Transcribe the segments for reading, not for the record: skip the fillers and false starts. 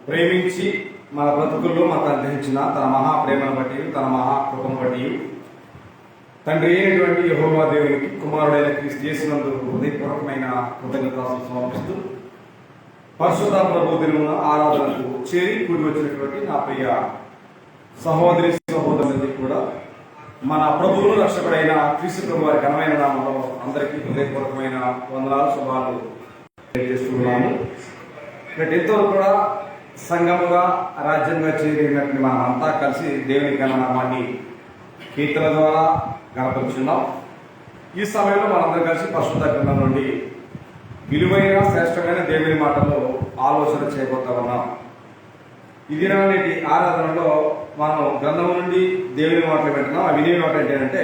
ప్రేమించి మన బ్రతుకుల్లో మనకు అనుగ్రహించిన తన మహాప్రేమను బట్టి తన మహాకృపను బట్టి తండ్రి అయినటువంటి యెహోవా దేవునికి కుమారుడైన క్రీస్తు యేసునందుకు హృదయపూర్వకమైన కృతజ్ఞతలు సమర్పిస్తూ పరిశుద్ధ ప్రభు దినమున ఆరాధనకు చేరి కూడి వచ్చినటువంటి నా ప్రియ సహోదరి సహోదరులందరికీ కూడా మన ప్రభువును రక్షకుడైన క్రీస్తు ప్రభు వారి ఘనమైన నామంలో అందరికీ హృదయపూర్వకమైన వందనాలు శుభాలు తెలియజేస్తున్నాము. ఎంతవరకు కూడా సంఘముగా రాజ్యంగా చేరినటువంటి మనం అంతా కలిసి దేవుని ఘననామాన్ని కీర్తన ద్వారా గణపరుచున్నాం. ఈ సమయంలో మనందరం కలిసి పరిశుద్ధ గ్రంథం నుండి విలువైన శ్రేష్టమైన దేవుని మాటలు ఆలోచన చేయబోతా ఉన్నాం. ఈ దినాటి ఆరాధనలో మనం గ్రంథం నుండి దేవుని మాటలు పెట్టినాం. ఆ వినే మాట ఏంటంటే,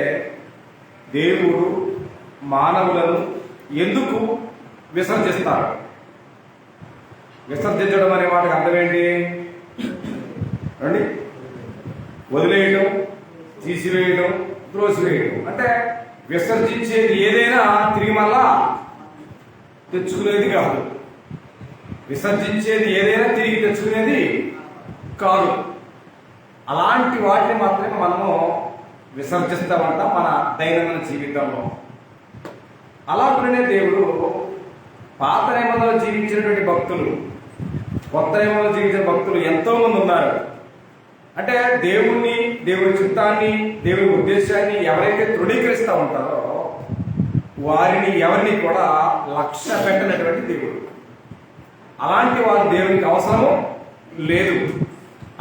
దేవుడు మానవులను ఎందుకు విసర్జిస్తాడు? విసర్జించడం అనే మాటకు అర్థం ఏంటి? రండి, వదిలేయడం, తీసివేయడం, త్రోసివేయడం. అంటే విసర్జించేది ఏదైనా తిరిగి మళ్ళా తెచ్చుకునేది కాదు. విసర్జించేది ఏదైనా తిరిగి తెచ్చుకునేది కాదు. అలాంటి వాటిని మాత్రమే మనము విసర్జిస్తామంటాం మన దైనందిన జీవితంలో. అలాంటినే దేవుడు పాత నిబంధనలో జీవించినటువంటి భక్తులు, కొత్త నిబంధనలో జీవించిన భక్తులు ఎంతో మంది ఉన్నారు. అంటే దేవుని చిత్తాన్ని, దేవుని ఉద్దేశాన్ని ఎవరైతే తృణీకరిస్తూ ఉంటారో ఎవరిని కూడా లక్ష్య పెట్టినటువంటి దేవుడు. అలాంటి వారు దేవునికి అవసరము లేదు.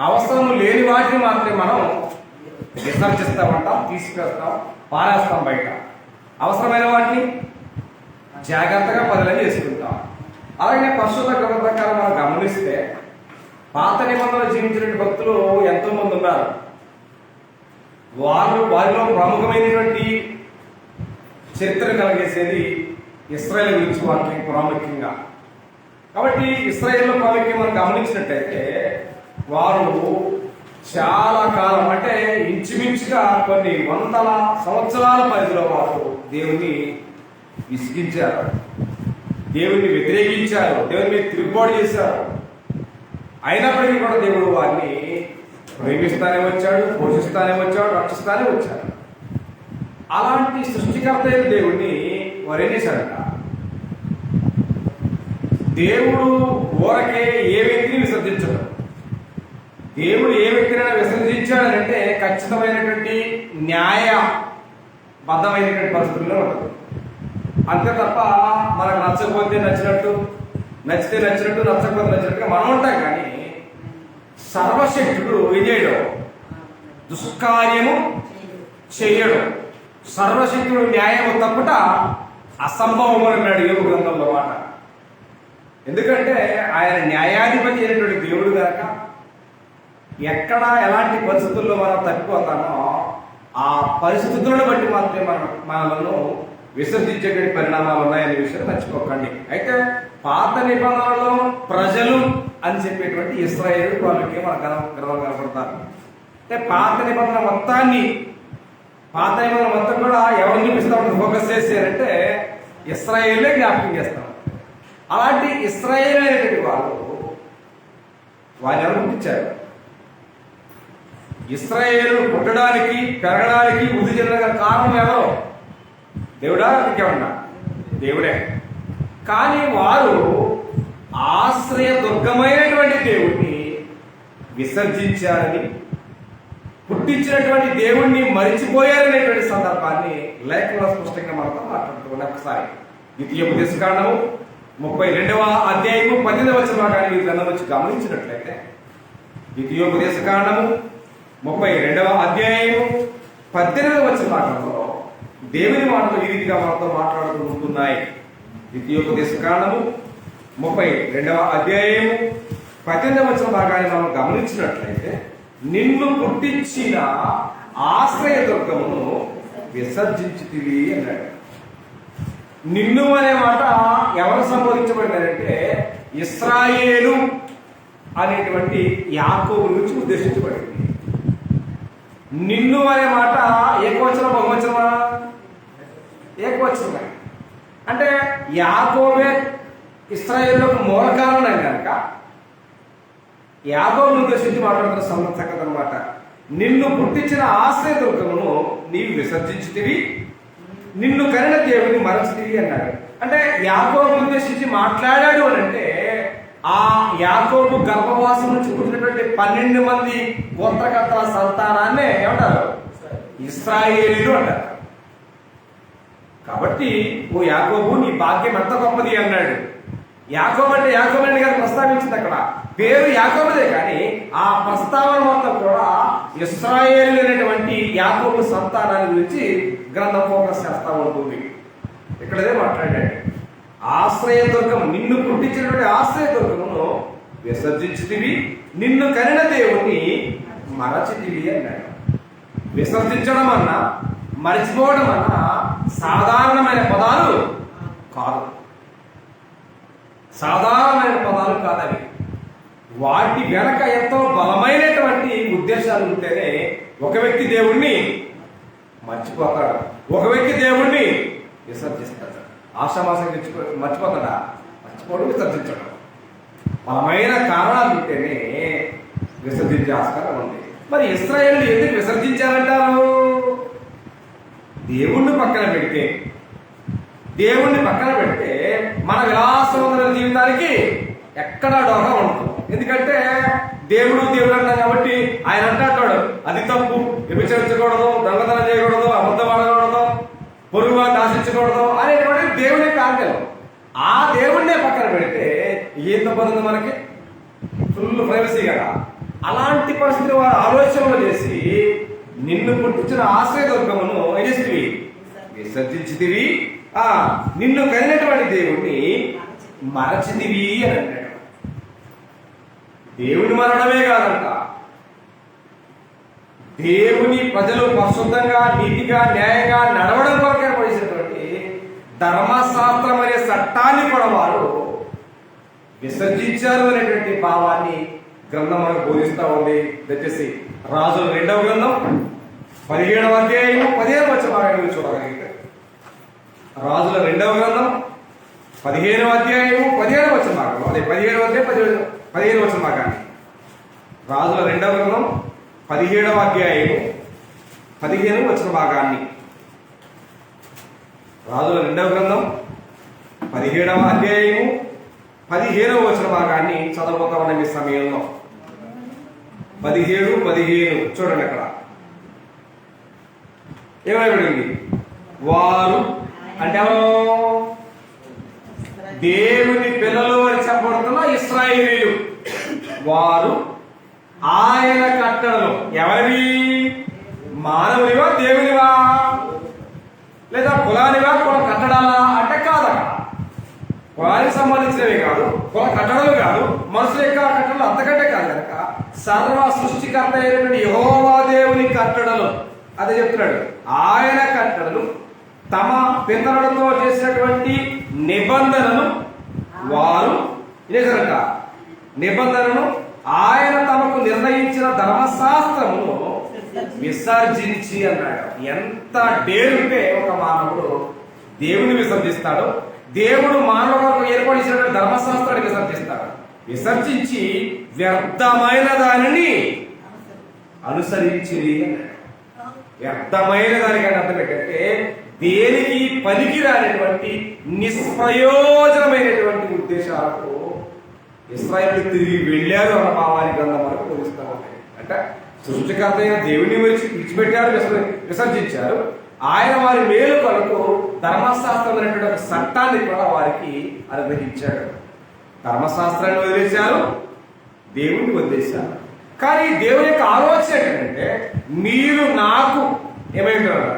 అవసరం లేని వాటిని మాత్రమే మనం విసర్జిస్తామంటాం, తీసుకొస్తాం, పారేస్తాం బయట. అవసరమైన వాటిని జాగ్రత్తగా బదిలీ చేసుకుంటాం. అలాగే పరిశుద్ధ గ్రంథ ప్రకారం మనం గమనిస్తే పాత నిబంధనలు జీవించిన భక్తులు ఎంతో మంది ఉన్నారు. వారిలో ప్రముఖమైనటువంటి చరిత్ర కలిగేసేది ఇశ్రాయేలు గురించి వాక్యం ప్రాముఖ్యంగా. కాబట్టి ఇశ్రాయేల్లో ప్రాముఖ్యం మనం గమనించినట్టయితే వారు చాలా కాలం, అంటే ఇంచుమించుగా కొన్ని వందల సంవత్సరాల పరిధిలో వారు దేవుని విసిగించారు, దేవుని వ్యతిరేకించారు, దేవుని మీద తిరుగుబాటు చేశారు. అయినప్పటికీ కూడా దేవుడు వారిని ప్రేమిస్తానే వచ్చాడు, పోషిస్తానే వచ్చాడు, రక్షిస్తానే వచ్చాడు. అలాంటి సృష్టికర్త అయిన దేవుడిని వారు ఏం చేశారంట? దేవుడు ఊరకే ఏ వ్యక్తిని విసర్జించడు. దేవుడు ఏ వ్యక్తినైనా విసర్జించాడంటే ఖచ్చితమైనటువంటి న్యాయబద్ధమైనటువంటి పరిస్థితుల్లో ఉంటుంది. అంతే తప్ప మనకు నచ్చకపోతే నచ్చినట్టు, నచ్చితే నచ్చినట్టు, నచ్చకపోతే నచ్చినట్టుగా మనం ఉంటాం. కానీ సర్వశక్తుడు ఏం చేయడం? దుష్కార్యము చేయడం. సర్వశక్తుడు న్యాయము తప్పుట అసంభవం అన్నాడు యోబు గ్రంథంలో మాట. ఎందుకంటే ఆయన న్యాయాధిపతి అయినటువంటి దేవుడు కనుక ఎక్కడ ఎలాంటి పరిస్థితుల్లో మనం తప్పిపోతామో ఆ పరిస్థితులను బట్టి మాత్రమే మనలను విసర్జించేటువంటి పరిణామాలు ఉన్నాయనే విషయం మర్చిపోకండి. అయితే పాత నిబంధనలో ప్రజలు అని చెప్పేటువంటి ఇశ్రాయేలు వాళ్ళకి మన గర్వం కనపడతారు. అంటే పాత నిబంధన మొత్తం కూడా ఎవరిని చూపిస్తామని ఫోకస్ చేశారంటే ఇశ్రాయేలే జ్ఞాపకం చేస్తాం. అలాంటి ఇశ్రాయేలు అనేటువంటి వారిని ఎవరు పుట్టించారు? ఇశ్రాయేలు పుట్టడానికి, పెరగడానికి, వృద్ధి చెందడానికి కారణం ఎవరో? దేవుడా? ఇంకేమన్నా? దేవుడే. కానీ వారు ఆశ్రయ దుర్గమైనటువంటి దేవుణ్ణి విసర్జించారని, పుట్టించినటువంటి దేవుణ్ణి మరిచిపోయారనేటువంటి సందర్భాన్ని లేఖనంలో స్పష్టంగా మనతో మాట్లాడుతున్నాం. ఒకసారి ద్వితీయోపదేశకాండము 32వ అధ్యాయము 18వ వచనం మీరు గ్రంథం వచ్చి గమనించినట్లయితే, ద్వితీయోపదేశకాండము 32వ అధ్యాయము 18వ వచనంలో దేవుని మాటలు ఈ రీతిగా మనతో మాట్లాడుకుంటున్నాయి. ద్వితీయోపదేశకాండము 32వ అధ్యాయము 18వ వచనం భాగాన్ని మనం గమనించినట్లయితే, నిన్ను పుట్టించిన ఆశ్రయ దుర్గమును విసర్జించితివి అన్నాడు. నిన్ను అనే మాట ఎవరు సంబోధించబడినారంటే ఇశ్రాయేలు అనేటువంటి యాకోబు గురించి ఉద్దేశించబడింది. నిన్ను అనే మాట ఏకవచనం, బహువచనమా? ఏకవచనమే. అంటే యాకోబే ఇశ్రాయేలుకు మూల కారణం కనుక యాకోబును ఉద్దేశించి మాట్లాడుతున్న సంగతి అనమాట. నిన్ను పుట్టించిన ఆశ్రయదుర్గమును నీవు విసర్జించితివి, నిన్ను కనిన దేవుని మరచితివి అన్నాడు. అంటే యాకోబును ఉద్దేశించి మాట్లాడాడు అని అంటే ఆ యాకోబు గర్భవాసం నుంచి పుట్టినటువంటి 12 మంది గోత్రకర్తల సంతానాన్నే ఏమంటారు? ఇశ్రాయేలీయులు అంటారు. కాబట్టి ఓ యాకోబు, నీ భాగ్యం ఎంత గొప్పది అన్నాడు. యాకోబు అంటే యాకోబు గారు ప్రస్తావించింది అక్కడ పేరు యాకోబుదే, కానీ ఆ ప్రస్తావన మొత్తం కూడా ఇశ్రాయేలు అనేటువంటి యాకోబు సంతానాన్ని గురించి గ్రంథం ఫోకస్ చేస్తా ఉంటుంది. ఇక్కడదే మాట్లాడాడు. ఆశ్రయదుర్గం, నిన్ను పుట్టించినటువంటి ఆశ్రయదుర్గమును విసర్జించితివి, నిన్ను కనిన దేవుణ్ణి మరచితివి అన్నాడు. విసర్జించడం అన్నా మరిచిపోవడం అన్నా సాధారణమైన పదాలు కాదు, సాధారణమైన పదాలు కాదవి. వాటి వెనక ఎంతో బలమైనటువంటి ఉద్దేశాలు ఉంటేనే ఒక వ్యక్తి దేవుణ్ణి మర్చిపోతాడు, ఒక వ్యక్తి దేవుణ్ణి విసర్జిస్తాడు. ఆషామాసం మర్చిపోతాడా? మర్చిపోవడం, విసర్జించడం. బలమైన కారణాలు ఉంటేనే విసర్జించే ఆస్కారం ఉంది. మరి ఇశ్రాయేలు ఎందుకు విసర్జించారంటారు? దేవుణ్ణి పక్కన పెడితే మన విలాసవంతమైన జీవితానికి ఎక్కడా డోకా ఉండదు. ఎందుకంటే దేవుడు అంటాం కాబట్టి ఆయన అంటాడు అది తప్పు, వ్యభిచరించకూడదు, దొంగతనం చేయకూడదు, అబద్ధం ఆడకూడదు, పొరుగు ఆశించకూడదు అనేటువంటి దేవుని కాంక్షలు. ఆ దేవుణ్ణే పక్కన పెడితే ఏం తప్పదు? మనకి ఫుల్ ప్రైవసీ కదా. అలాంటి పరిస్థితులు వారు ఆలోచనలు చేసి నిన్ను పుట్టించిన ఆశ్రయదుర్గమును విసర్జించితివి, నిన్ను కనినటువంటి దేవుణ్ణి మరచితివి అని అన్నాడు. దేవుని మరణమే కాదంట, దేవుని ప్రజలు పరిశుద్ధంగా, నీతిగా, న్యాయంగా నడవడం కొరకు ఏర్పడినటువంటి ధర్మశాస్త్రం అనే చట్టాన్ని కూడా వారు విసర్జించారు అనేటువంటి భావాన్ని గ్రంథం మనకు బోధిస్తూ ఉంది. దయచేసి రాజుల 2వ గ్రంథం 17వ అధ్యాయం 15వ వచనం చూడగలిగితే, రాజుల 2వ గ్రంథం 15వ అధ్యాయం 15వ వచనం భాగం, అదే 17వ అధ్యాయం 15వ వచనం భాగాన్ని, రాజుల 2వ గ్రంథం 17వ అధ్యాయం 15వ వచన భాగాన్ని, రాజుల 2వ గ్రంథం 17వ అధ్యాయం 15వ వచన భాగాన్ని చదవబోతామన్న మీ సమయంలో 17 చూడండి. అక్కడ ఏమైంది? వారు అంటే దేవుని పిల్లలు అని చెప్పబడుతున్న ఇశ్రాయేలీయులు, వారు ఆయన కట్టడలు, ఎవరివి? మానవునివా, దేవునివా, లేదా కులానివా, కుల కట్టడాలా అంటే కాదట. కులానికి సంబంధించినవి కాదు, కుల కట్టడలు కాదు, మనుషుల యొక్క కట్టడలు అంతకంటే కాదు కనుక సర్వ సృష్టికర్త అయినటువంటి యెహోవా దేవుని కట్టడలు. అదే చెప్తున్నాడు, ఆయన కట్టడలు తమ పితరులతో చేసినటువంటి నిబంధనను వారు చేశారంట. నిబంధనను ఆయన తమకు నిర్ణయించిన ధర్మశాస్త్రమును విసర్జించి అన్నాడు. ఎంత డేరుంటే ఒక మానవుడు దేవుని విసర్జిస్తాడు, దేవుడు మానవులకు ఏర్పడిన ధర్మశాస్త్రాన్ని విసర్జిస్తాడు. విసర్జించి వ్యర్థమైన దానిని అనుసరించి అన్నాడు. వ్యర్థమైన దానికంటే అర్థం ఏంటంటే దేనికి పనికి రానటువంటి నిష్ప్రయోజనమైనటువంటి ఉద్దేశాలకు ఇశ్రాయేలు తిరిగి వెళ్ళారు అన్న భావాన్ని గ్రంథం వరకు బోధిస్తూ ఉంటాయి. అంటే సృష్టికర్త అయిన దేవుని విడిచిపెట్టారు, విసర్జించారు. ఆయన వారి మేలు కొరకు ధర్మశాస్త్రం అనేటువంటి ఒక చట్టాన్ని కూడా వారికి అనుగ్రహించాడు. ధర్మశాస్త్రాన్ని వదిలేశారు, దేవుణ్ణి వదిలేశారు. కానీ దేవుని యొక్క ఆలోచన ఏంటంటే మీరు నాకు ఏమైంటారు?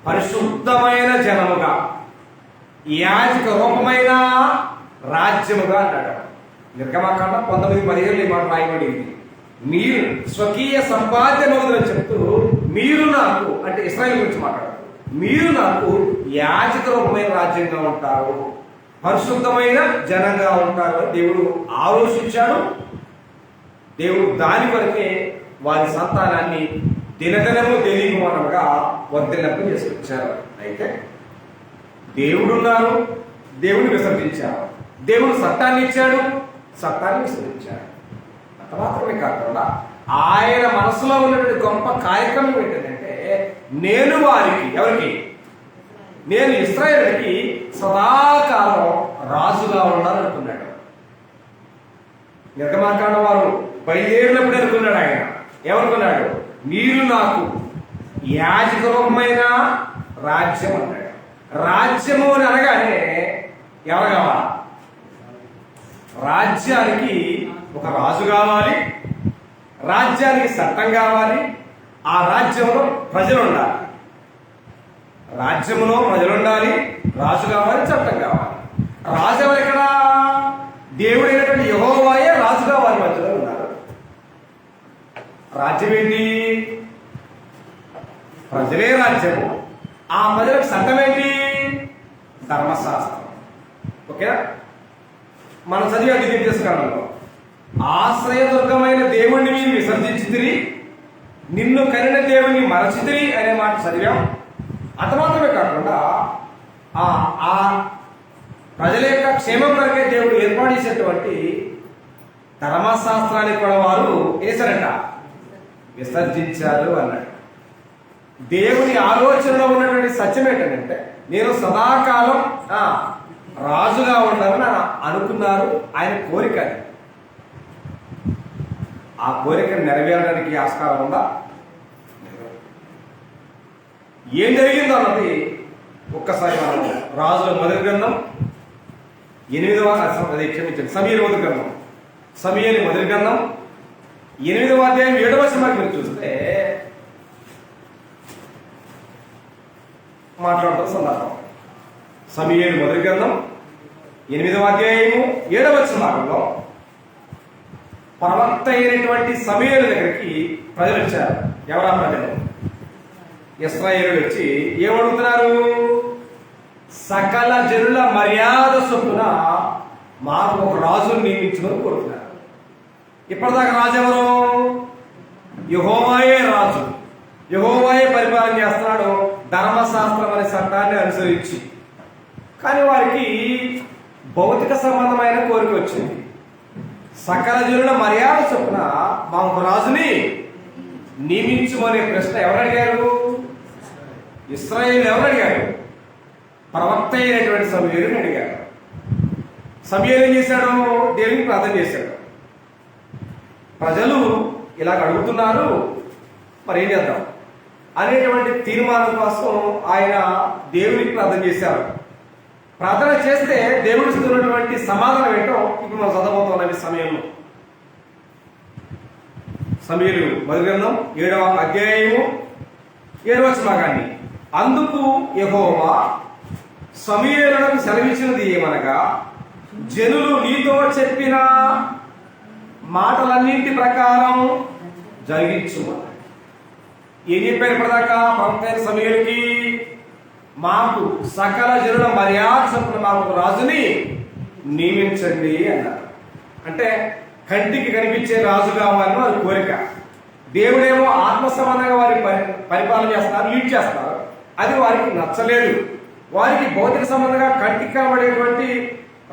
పరిశుద్ధమైన జనముగా, యాజక రూపమైన రాజ్యముగా అన్నాడు. నిర్గమకాండ 19:15 ఈ మాట రాయబడింది. మీరు స్వకీయ సంపాద్యమవుతుందని చెప్తూ మీరు నాకు, అంటే ఇశ్రాయేలు గురించి మాట్లాడారు, మీరు నాకు యాజక రూపమైన రాజ్యంగా ఉంటారు, పరిశుద్ధమైన జనంగా ఉంటారు అని దేవుడు ఆలోచించాడు. దేవుడు దాని వరకే వారి సంతానాన్ని దినదినము తెలియమనగా వర్ధిల్లింప చేసుకొచ్చారు. అయితే దేవుడున్నారు, దేవుని విసర్జించారు. దేవుడు చట్టాన్ని ఇచ్చాడు, చట్టాన్ని విస్తరించాడు. అంత మాత్రమే కాకుండా ఆయన మనసులో ఉన్నటువంటి గొప్ప కార్యక్రమం ఏంటంటే, నేను వారికి, ఎవరికి, నేను ఇశ్రాయేలుకి సదాకాలం రాజుగా ఉండాలనుకున్నాడు. నిర్గమాకాండం వారు బయలుదేరినప్పుడు అనుకున్నాడు ఆయన. ఏమనుకున్నాడు? మీరు నాకు యాజకరూపమైన రాజ్యం అన్నాడు. రాజ్యము అని అనగానే ఎవరు కావాలి? రాజ్యానికి ఒక రాజు కావాలి, రాజ్యానికి చట్టం కావాలి, ఆ రాజ్యంలో ప్రజలు ఉండాలి. రాజ్యంలో ప్రజలు ఉండాలి, రాజు కావాలి, చట్టం కావాలి. రాజు ఎవరు? ఇక్కడ దేవుడైనటువంటి యెహోవాయే రాజుగా వారి మధ్యలో ఉన్నారు. రాజ్యం ఏంటి? ప్రజలే రాజ్యము. ఆ ప్రజలకు చట్టం ఏంటి? ధర్మశాస్త్రం. ఓకేనా? మనం చదివే దివ్యకాలంలో ఆశ్రయదుర్గమైన దేవుణ్ణి మీరు విసర్జించితిరి, నిన్ను కనిన దేవుణ్ణి మరచితిరి అనే మాట చదివాం. అంత మాత్రమే కాకుండా ఆ ప్రజల యొక్క క్షేమం కొరకే దేవుడు ఏర్పాటు చేసేటువంటి ధర్మశాస్త్రాన్ని కూడా వారు వేశారట, విసర్జించారు అన్నాడు. దేవుని ఆలోచనలో ఉన్నటువంటి సత్యం ఏంటంటే, నేను సదాకాలం రాజుగా ఉండాలని అనుకున్నారు. ఆయన కోరిక, ఆ కోరికను నెరవేరడానికి ఆస్కారం ఉందా? ఏం జరిగిందో అన్నది ఒక్కసారి మనం రాజుల మొదటి గ్రంథం 8వ క్షమించండి సమూయేలు మొదటి గ్రంథం, సమూయేలు మొదటి గ్రంథం 8వ అధ్యాయం 7వ వచనాన్ని మీరు చూస్తే మాట్లాడుతున్న సందర్భం. సమూయేలు మొదటి గ్రంథం 8వ అధ్యాయము 7వ వచనంలో ప్రవక్త అయినటువంటి సమూయేలు దగ్గరికి ప్రజలు వచ్చారు. ఎవరా ప్రజలు? ఇశ్రాయేలు వచ్చి ఏమడుగుతున్నారు? సకల జనుల మర్యాద చొప్పున మాకు ఒక రాజును నియమించుకొని కోరుతున్నారు. ఇప్పటిదాకా రాజు ఎవరు? యెహోవాయే రాజు, యెహోవాయే పరిపాలన చేస్తున్నాడు ధర్మశాస్త్రం అనే చట్టాన్ని అనుసరించి. కానీ వారికి భౌతిక సంబంధమైన కోరిక వచ్చింది. సకల జనుల మర్యాద చొప్పున మా ఒక రాజుని నియమించుమనే ప్రశ్న ఎవరు అడిగారు? ఇశ్రాయేలు ఎవరు అడిగారు? ప్రవక్త అయినటువంటి సమూయేలుని అడిగారు. సమూయేలు ఏం చేశాడు? దేవునికి ప్రార్థన చేశాడు. ప్రజలు ఇలాగ అడుగుతున్నారు, మరి ఏం చేద్దాం అనేటువంటి తీర్మానం కోసం ఆయన దేవునికి ప్రార్థన చేశారు. ప్రార్థన చేస్తే దేవుడు ఇస్తున్నటువంటి సమాధానం ఏంటో ఇప్పుడు మనం చదవబోతున్నాం ఈ సమయంలో. సమూయేలు మొదటి గ్రంథం 7వ అధ్యాయము 7వ వచనం. అందుకు యెహోవా సమూయేలునకు సెలవిచ్చినది ఏమనగా, జనులు నీతో చెప్పిన మాటలన్నింటి ప్రకారం జరిగించు. ఏం చెప్పారు ఇప్పటిదాకా ప్రవక్త సమూయేలుకి? మాకు సకల జనుల మర్యాద చొప్పున మాకు రాజుని నియమించండి అన్నారు. అంటే కంటికి కనిపించే రాజు కావాలని వారి కోరిక. దేవుడేమో ఆత్మ సంబంధంగా వారి పరిపాలన చేస్తున్నారు, లీడ్ చేస్తారు. అది వారికి నచ్చలేదు. వారికి భౌతిక సంబంధంగా కంటికి కనబడేటువంటి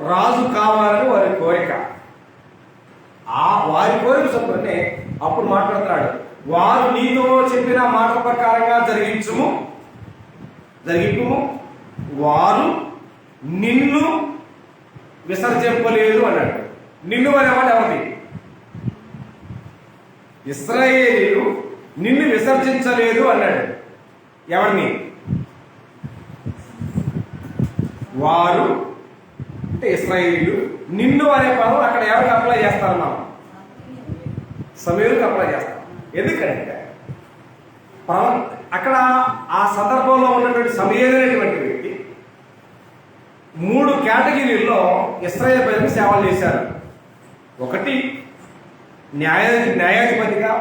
రాజు కావాలని వారి కోరిక. వారి కోరిక చొప్పునే అప్పుడు మాట్లాడుతున్నాడు, వారు నీతో చెప్పిన మాట ప్రకారంగా జరిగింపుము, వారు నిన్ను విసర్జింపలేదు అన్నాడు. నిన్ను అనేవాడు ఎవరి? ఇశ్రాయేలీయులు నిన్ను విసర్జించలేదు అన్నాడు. ఎవరిని? వారు అంటే ఇశ్రాయేలీయులు. నిన్ను అనే పదం అక్కడ ఎవరికి అప్లై చేస్తారు? మనం సమూయేలుకి అప్లై చేస్తాం. ఎందుకంటే అక్కడ ఆ సందర్భంలో ఉన్నటువంటి సమూయేలు అనేటువంటి వ్యక్తి 3 కేటగిరీల్లో ఇశ్రాయేలు ప్రజలకు సేవలు చేశారు. ఒకటి న్యాయాధిపతిగా,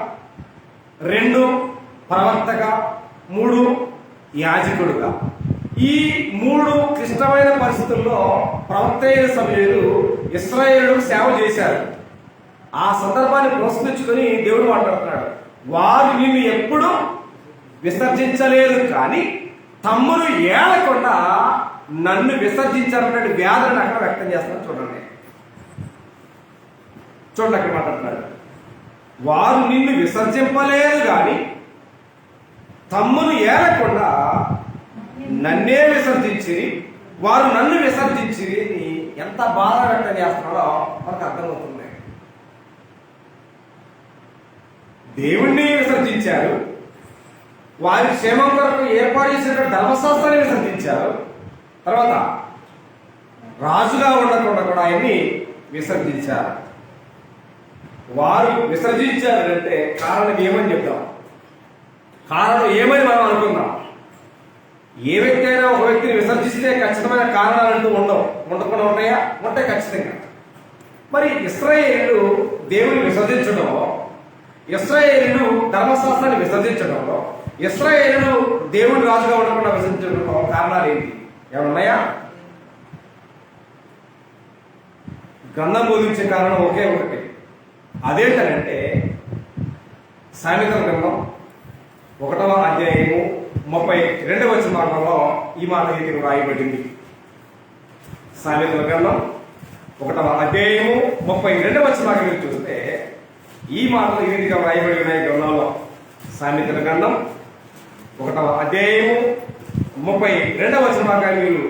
2 ప్రవక్తగా, 3 యాజకుడుగా. ఈ 3 క్లిష్టమైన పరిస్థితుల్లో ప్రవక్త అయిన సమూయేలు ఇశ్రాయేలుకు సేవ చేశారు. ఆ సందర్భాన్ని పురస్కరించుకొని దేవుడు మాట్లాడుతున్నాడు, వారు నిన్ను ఎప్పుడు విసర్జించలేదు, కానీ తమ్మును ఏలకుండా నన్ను విసర్జించాలన్నటువంటి వ్యాధులను అక్కడ వ్యక్తం చేస్తున్నారు. చూడండి, చూడండి అక్కడ మాట్లాడుతున్నాడు, వారు నిన్ను విసర్జింపలేదు కానీ తమ్మును ఏలకుండా నన్నే విసర్జించిరి, వారు నన్ను విసర్జించిరి అని ఎంత బాధ వ్యక్తం చేస్తున్నాడో మనకు అర్థమవుతుంది. దేవుణ్ణి విసర్జించారు, వారి క్షేమం కొరకు ఏర్పాటు చేసిన ధర్మశాస్త్రాన్ని విసర్జించారు, తర్వాత రాజుగా ఉండకుండా కూడా ఆయన్ని విసర్జించారు. వారు విసర్జించారు అంటే కారణం ఏమని చెప్తాం? కారణం ఏమని మనం అనుకుందాం. ఏ వ్యక్తి అయినా ఒక వ్యక్తిని విసర్జిస్తే ఖచ్చితమైన కారణాలంటూ ఉండకుండా ఉంటాయా? ఉంటాయి ఖచ్చితంగా. మరి ఇశ్రాయేలీయులు దేవుని విసర్జించడంలో, ఇశ్రాయేలీయులు ధర్మశాస్త్రాన్ని విసర్జించడంలో, ఇశ్రాయేలీయులు దేవుని రాజుగా ఉండకుండా విసర్జించడంలో కారణాలు ఏంటి? ఏమన్నాయా? గ్రంథం బోధించే కారణం ఒకే ఒకటి. అదేంటంటే సామెతల గ్రంథం 1వ అధ్యాయము 32వ వచనంలో ఈ మాట ఇది రాయబడింది. సామెతల గ్రంథం 1వ అధ్యాయము 32వ వచనాన్ని మీరు చూస్తే ఈ మాటలు ఈ రీతిగా రాయబడి ఉన్నాయి గ్రంథంలో. సామెతల గ్రంథం 1వ అధ్యాయము 32వ వచనాన్ని మీరు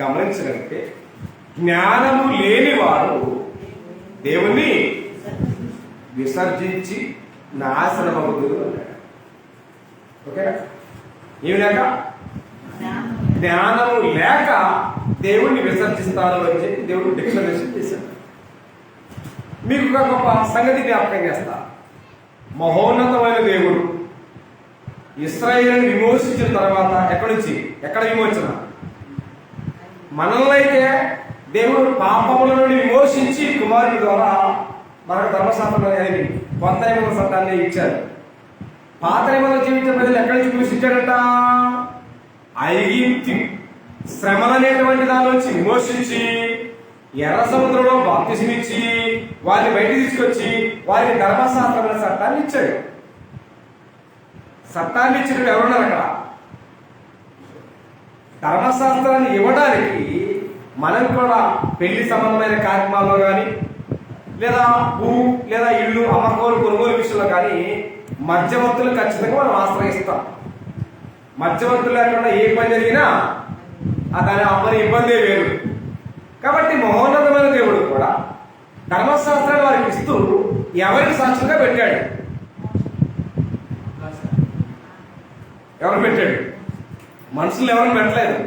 గమనించగలిగితే, జ్ఞానము లేనివారు దేవుణ్ణి విసర్జించి నాశనమగుదురు అన్నాడు. ఓకే, ఏమి లేక? జ్ఞానము లేక దేవుణ్ణి విసర్జిస్తారు అని చెప్పి దేవుడు డిక్లరేషన్ చేశాడు. మీకు ఒక గొప్ప సంగతి జ్ఞాపకం చేస్తా. మహోన్నతమైన దేవుడు ఇశ్రాయేలుని విమోచించిన తర్వాత ఎక్కడ విమోచన? మనల్ని అయితే దేవుడు పాపముల నుండి విమోచించి కుమారుడి ద్వారా మనకు ధర్మశాస్త్రం అనేది కొత్త నిబంధన చట్టాన్ని ఇచ్చారు. పాత నిబంధన జీవించిన ప్రజలు ఎక్కడి నుంచి విమోచించాడట? ఐగుప్తు శ్రమలు అనేటువంటి దాని నుంచి విమోచించి ఎర్ర సముద్రంలో బాప్తిసం ఇచ్చి వారిని బయటికి తీసుకొచ్చి వారికి ధర్మశాస్త్రమైన చట్టాన్ని ఇచ్చాడు. చట్టాన్ని ఇచ్చినప్పుడు ఎవరున్నారు అక్కడ? ధర్మశాస్త్రాన్ని ఇవ్వడానికి మనం కూడా పెళ్లి సంబంధమైన కార్యక్రమాల్లో కానీ, లేదా భూ లేదా ఇల్లు అమ్మకోలు కొనుగోలు విషయంలో కానీ మధ్యవర్తులు ఖచ్చితంగా మనం ఆశ్రయిస్తాం. మధ్యవర్తులు లేకుండా ఏ పని జరిగినా దాని అమ్మని ఇబ్బందే వేరు. కాబట్టి మహోన్నతమైన దేవుడు కూడా ధర్మశాస్త్రాన్ని వారికి ఇస్తూ ఎవరికి సాక్షులుగా పెట్టాడు? ఎవరు పెట్టాడు? మనుషులు ఎవరిని పెట్టలేదు.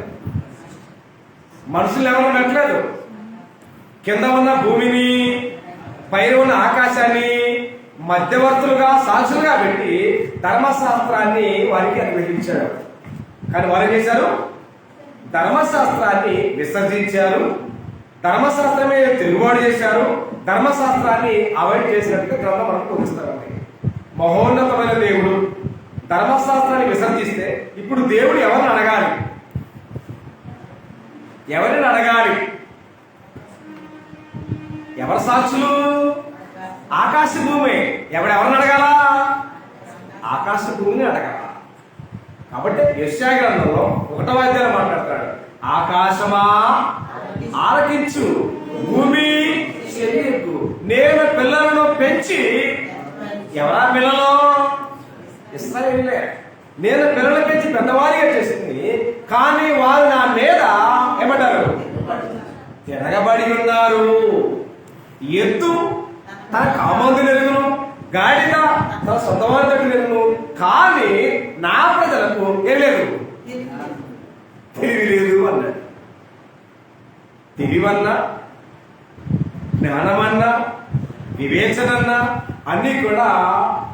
కింద ఉన్న భూమిని, పైన ఉన్న ఆకాశాన్ని మధ్యవర్తులుగా సాక్షులుగా పెట్టి ధర్మశాస్త్రాన్ని వారికి అనుగ్రహించాడు. కానీ వారు ఏం చేశారు? ధర్మశాస్త్రాన్ని విసర్జించారు, ధర్మశాస్త్రమే తిరుగుబాటు చేశారు, ధర్మశాస్త్రాన్ని అవాయిడ్ చేసినట్టుగా గ్రంథం మనకు బోధిస్తారండి. మహోన్నతమైన దేవుడు ధర్మశాస్త్రాన్ని విసర్జిస్తే ఇప్పుడు దేవుడు ఎవరిని అడగాలి? ఎవరి సాక్షులు? ఆకాశ భూమి. ఎవరెవరిని అడగాల? ఆకాశ భూమిని అడగాల. కాబట్టి యెషయా గ్రంథంలో 1వ అధ్యాయం మాట్లాడతాడు, ఆకాశమా ఆలకించు, భూమి చెవియెత్తు, నేను పిల్లలను పెంచి. ఎవరా పిల్లలు? ఇశ్రాయేలులే. నేను పిల్లలు పెంచి పెద్దవారిగా చేసింది, కానీ వారు నా మీద ఏమంటారు? తిరగబడి ఉన్నారు. ఎద్దు తన కామందు ఎరుగును, గాడిద తన సొంతవారి దగ్గర ఎరుగును, కానీ నా ప్రజలకు ఏం లేదు, తెలివి లేదు అన్నాడు. తెలివన్నా, జ్ఞానమన్నా, వివేచనన్నా అన్నీ కూడా